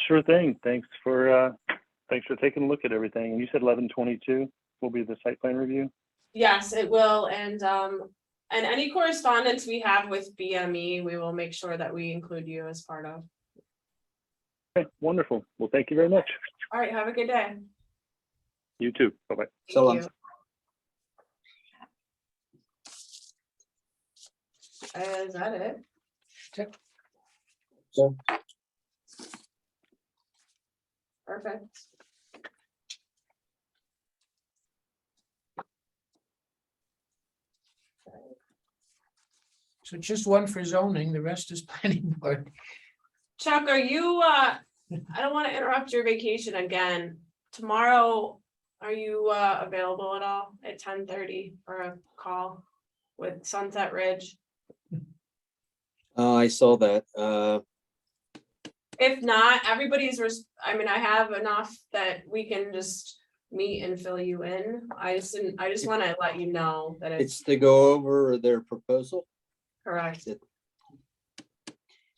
Sure thing. Thanks for taking a look at everything. And you said 1122 will be the site plan review? Yes, it will, and any correspondence we have with BME, we will make sure that we include you as part of. Okay, wonderful. Well, thank you very much. All right, have a good day. You too. Bye-bye. So long. Thank you. Is that it? So, Perfect. So just one for zoning, the rest is planning board. Chuck, are you, I don't want to interrupt your vacation again. Tomorrow, are you available at all at 10:30 for a call with Sunset Ridge? I saw that. If not, I mean, I have enough that we can just meet and fill you in. I just want to let you know that it's It's to go over their proposal, correct.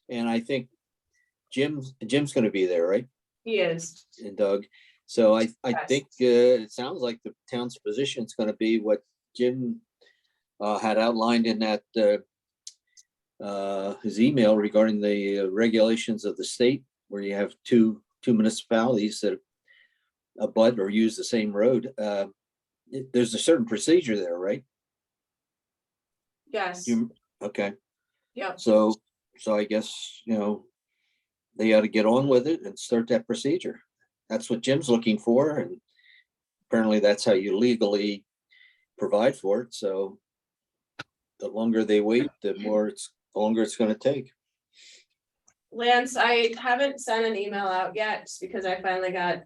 and I think Jim's gonna be there, right? He is. And Doug. So I Yes. think it sounds like the town's position is gonna be what Jim had outlined in that his email regarding the regulations of the state, where you have two municipalities that abut or use the same road. There's a certain procedure there, right? Yes. Okay, Yep. so I guess, they ought to get on with it and start that procedure. That's what Jim's looking for, and apparently that's how you legally provide for it. So the longer they wait, the longer it's gonna take. Lance, I haven't sent an email out yet just because I finally got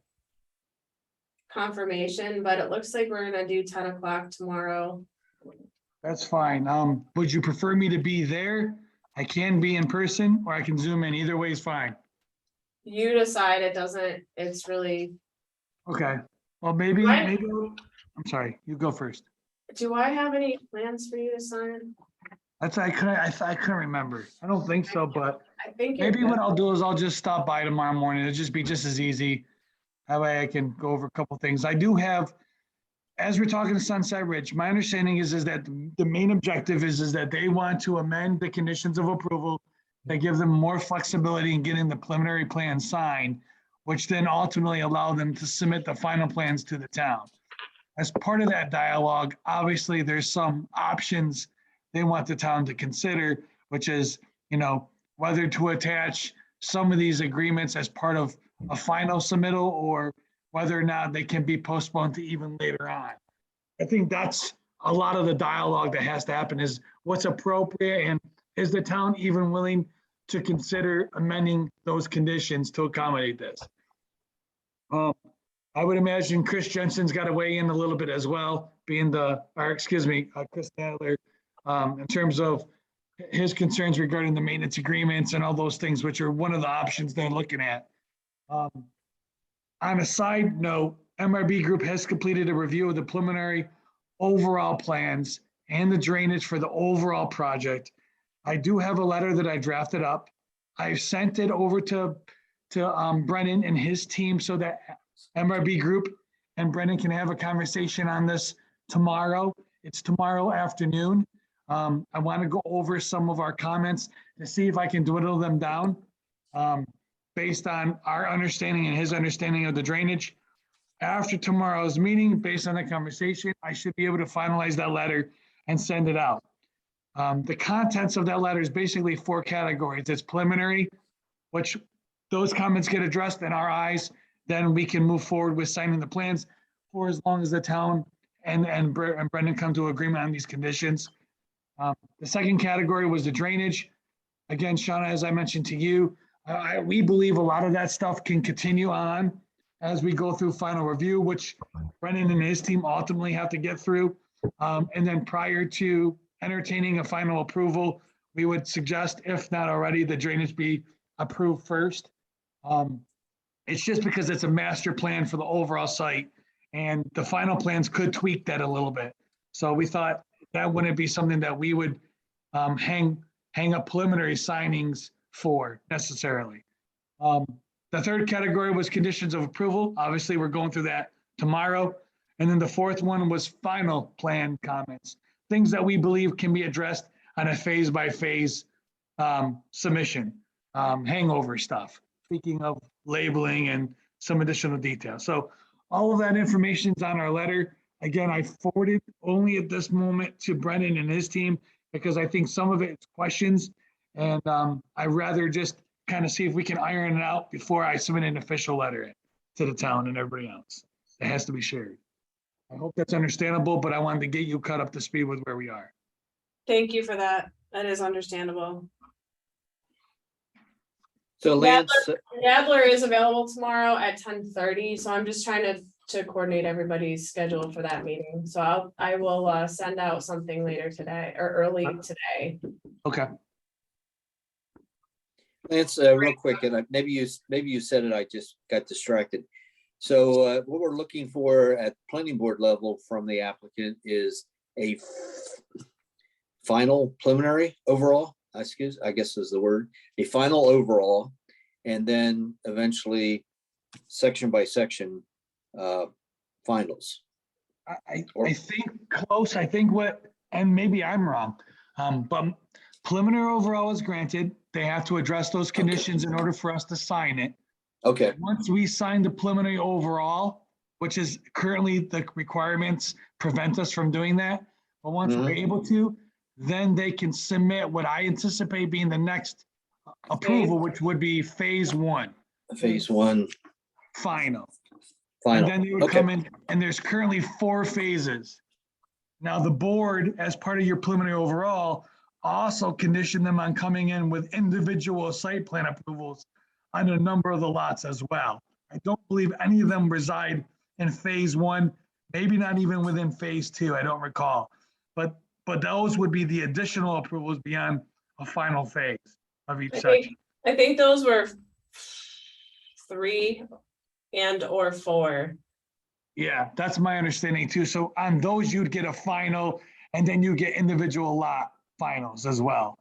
confirmation, but it looks like we're gonna do 10 o'clock tomorrow. That's fine. Would you prefer me to be there? I can be in person or I can zoom in. Either way is fine. You decide. It's really, Okay. Well, maybe, Right. I'm sorry, you go first. do I have any plans for you to sign? I couldn't remember. I don't think so, but I think. you're maybe what good. I'll do is I'll just stop by tomorrow morning. It'll just be just as easy. That way I can go over a couple things. I do have, as we're talking to Sunset Ridge, my understanding is that the main objective is that they want to amend the conditions of approval that give them more flexibility in getting the preliminary plan signed, which then ultimately allow them to submit the final plans to the town. As part of that dialogue, obviously, there's some options they want the town to consider, which is, whether to attach some of these agreements as part of a final submittal or whether or not they can be postponed to even later on. I think that's a lot of the dialogue that has to happen, is what's appropriate, and is the town even willing to consider amending those conditions to accommodate this? I would imagine Chris Jensen's got to weigh in a little bit as well, being Chris Nadler, in terms of his concerns regarding the maintenance agreements and all those things, which are one of the options they're looking at. On a side note, MRB Group has completed a review of the preliminary overall plans and the drainage for the overall project. I do have a letter that I drafted up. I've sent it over to Brennan and his team so that MRB Group and Brennan can have a conversation on this tomorrow. It's tomorrow afternoon. I want to go over some of our comments to see if I can dwindle them down based on our understanding and his understanding of the drainage. After tomorrow's meeting, based on the conversation, I should be able to finalize that letter and send it out. The contents of that letter is basically 4 categories. It's preliminary, which those comments get addressed in our eyes, then we can move forward with signing the plans for as long as the town and Brendan come to agreement on these conditions. The second category was the drainage. Again, Shauna, as I mentioned to you, we believe a lot of that stuff can continue on as we go through final review, which Brendan and his team ultimately have to get through. And then prior to entertaining a final approval, we would suggest, if not already, the drainage be approved first. It's just because it's a master plan for the overall site, and the final plans could tweak that a little bit. So we thought that wouldn't be something that we would hang up preliminary signings for necessarily. The third category was conditions of approval. Obviously, we're going through that tomorrow. And then the fourth one was final plan comments, things that we believe can be addressed on a phase-by-phase submission, hangover stuff. Speaking of labeling and some additional details. So all of that information is on our letter. Again, I forwarded only at this moment to Brendan and his team because I think some of it is questions, and I'd rather just kind of see if we can iron it out before I submit an official letter to the town and everybody else. It has to be shared. I hope that's understandable, but I wanted to get you caught up to speed with where we are. Thank you for that. That is understandable. So Lance, Nadler is available tomorrow at 10:30, so I'm just trying to coordinate everybody's schedule for that meeting. So I will send out something later today or early today. Okay. Lance, real quick, and maybe you said it, I just got distracted. So what we're looking for at planning board level from the applicant is a final preliminary overall, I guess is the word, a final overall, and then eventually section by section finals. I think close. I think and maybe I'm wrong, but preliminary overall is granted. They have to address those conditions in order for us to sign it. Okay, Once we sign the preliminary overall, which is currently the requirements prevent us from doing that, but once we're able to, then they can submit what I anticipate being the next approval, which would be phase 1. phase 1 Final. final. And then they would come in, and there's currently 4 phases. Now, the board, as part of your preliminary overall, also conditioned them on coming in with individual site plan approvals on a number of the lots as well. I don't believe any of them reside in phase 1, maybe not even within phase 2, I don't recall. But those would be the additional approvals beyond a final phase of each section. I think those were 3 and/or 4. Yeah, that's my understanding too. So on those, you'd get a final, and then you get individual lot finals as well.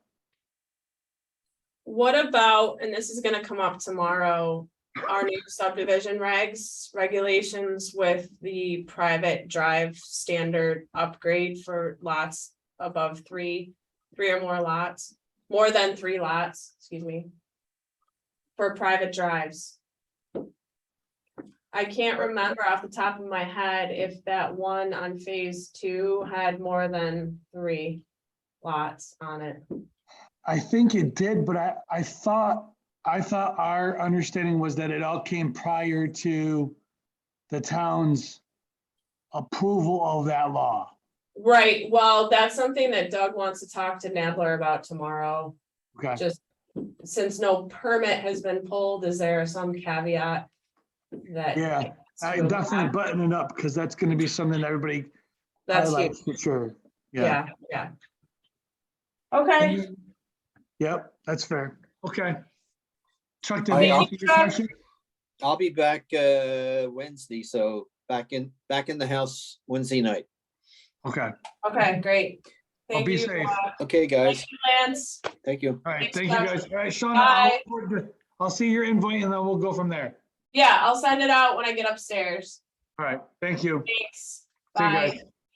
What about, and this is gonna come up tomorrow, our new subdivision regulations with the private drive standard upgrade for lots above 3 or more lots, more than 3 lots, excuse me, for private drives. I can't remember off the top of my head if that one on phase 2 had more than 3 lots on it. I think it did, but I thought our understanding was that it all came prior to the town's approval of that law. Right, well, that's something that Doug wants to talk to Nadler about tomorrow. Okay. Just since no permit has been pulled, is there some caveat that? Yeah, I definitely button it up because that's going to be something that everybody That's highlights huge. for sure. Yeah. Yeah. Okay. Yep, that's fair. Okay. Chuck, did All right, you answer your question? I'll be back Wednesday, so back in the house Wednesday night. Okay. Okay, great. Well, Thank be you. safe. Okay, guys. Thank you, Lance. Thank you. All right, Thanks, thank you Jeff. guys. All right, Sean, Bye. I'll see your invite and then we'll go from there. Yeah, I'll send it out when I get upstairs. All right, thank you. Thanks. See you guys. Bye.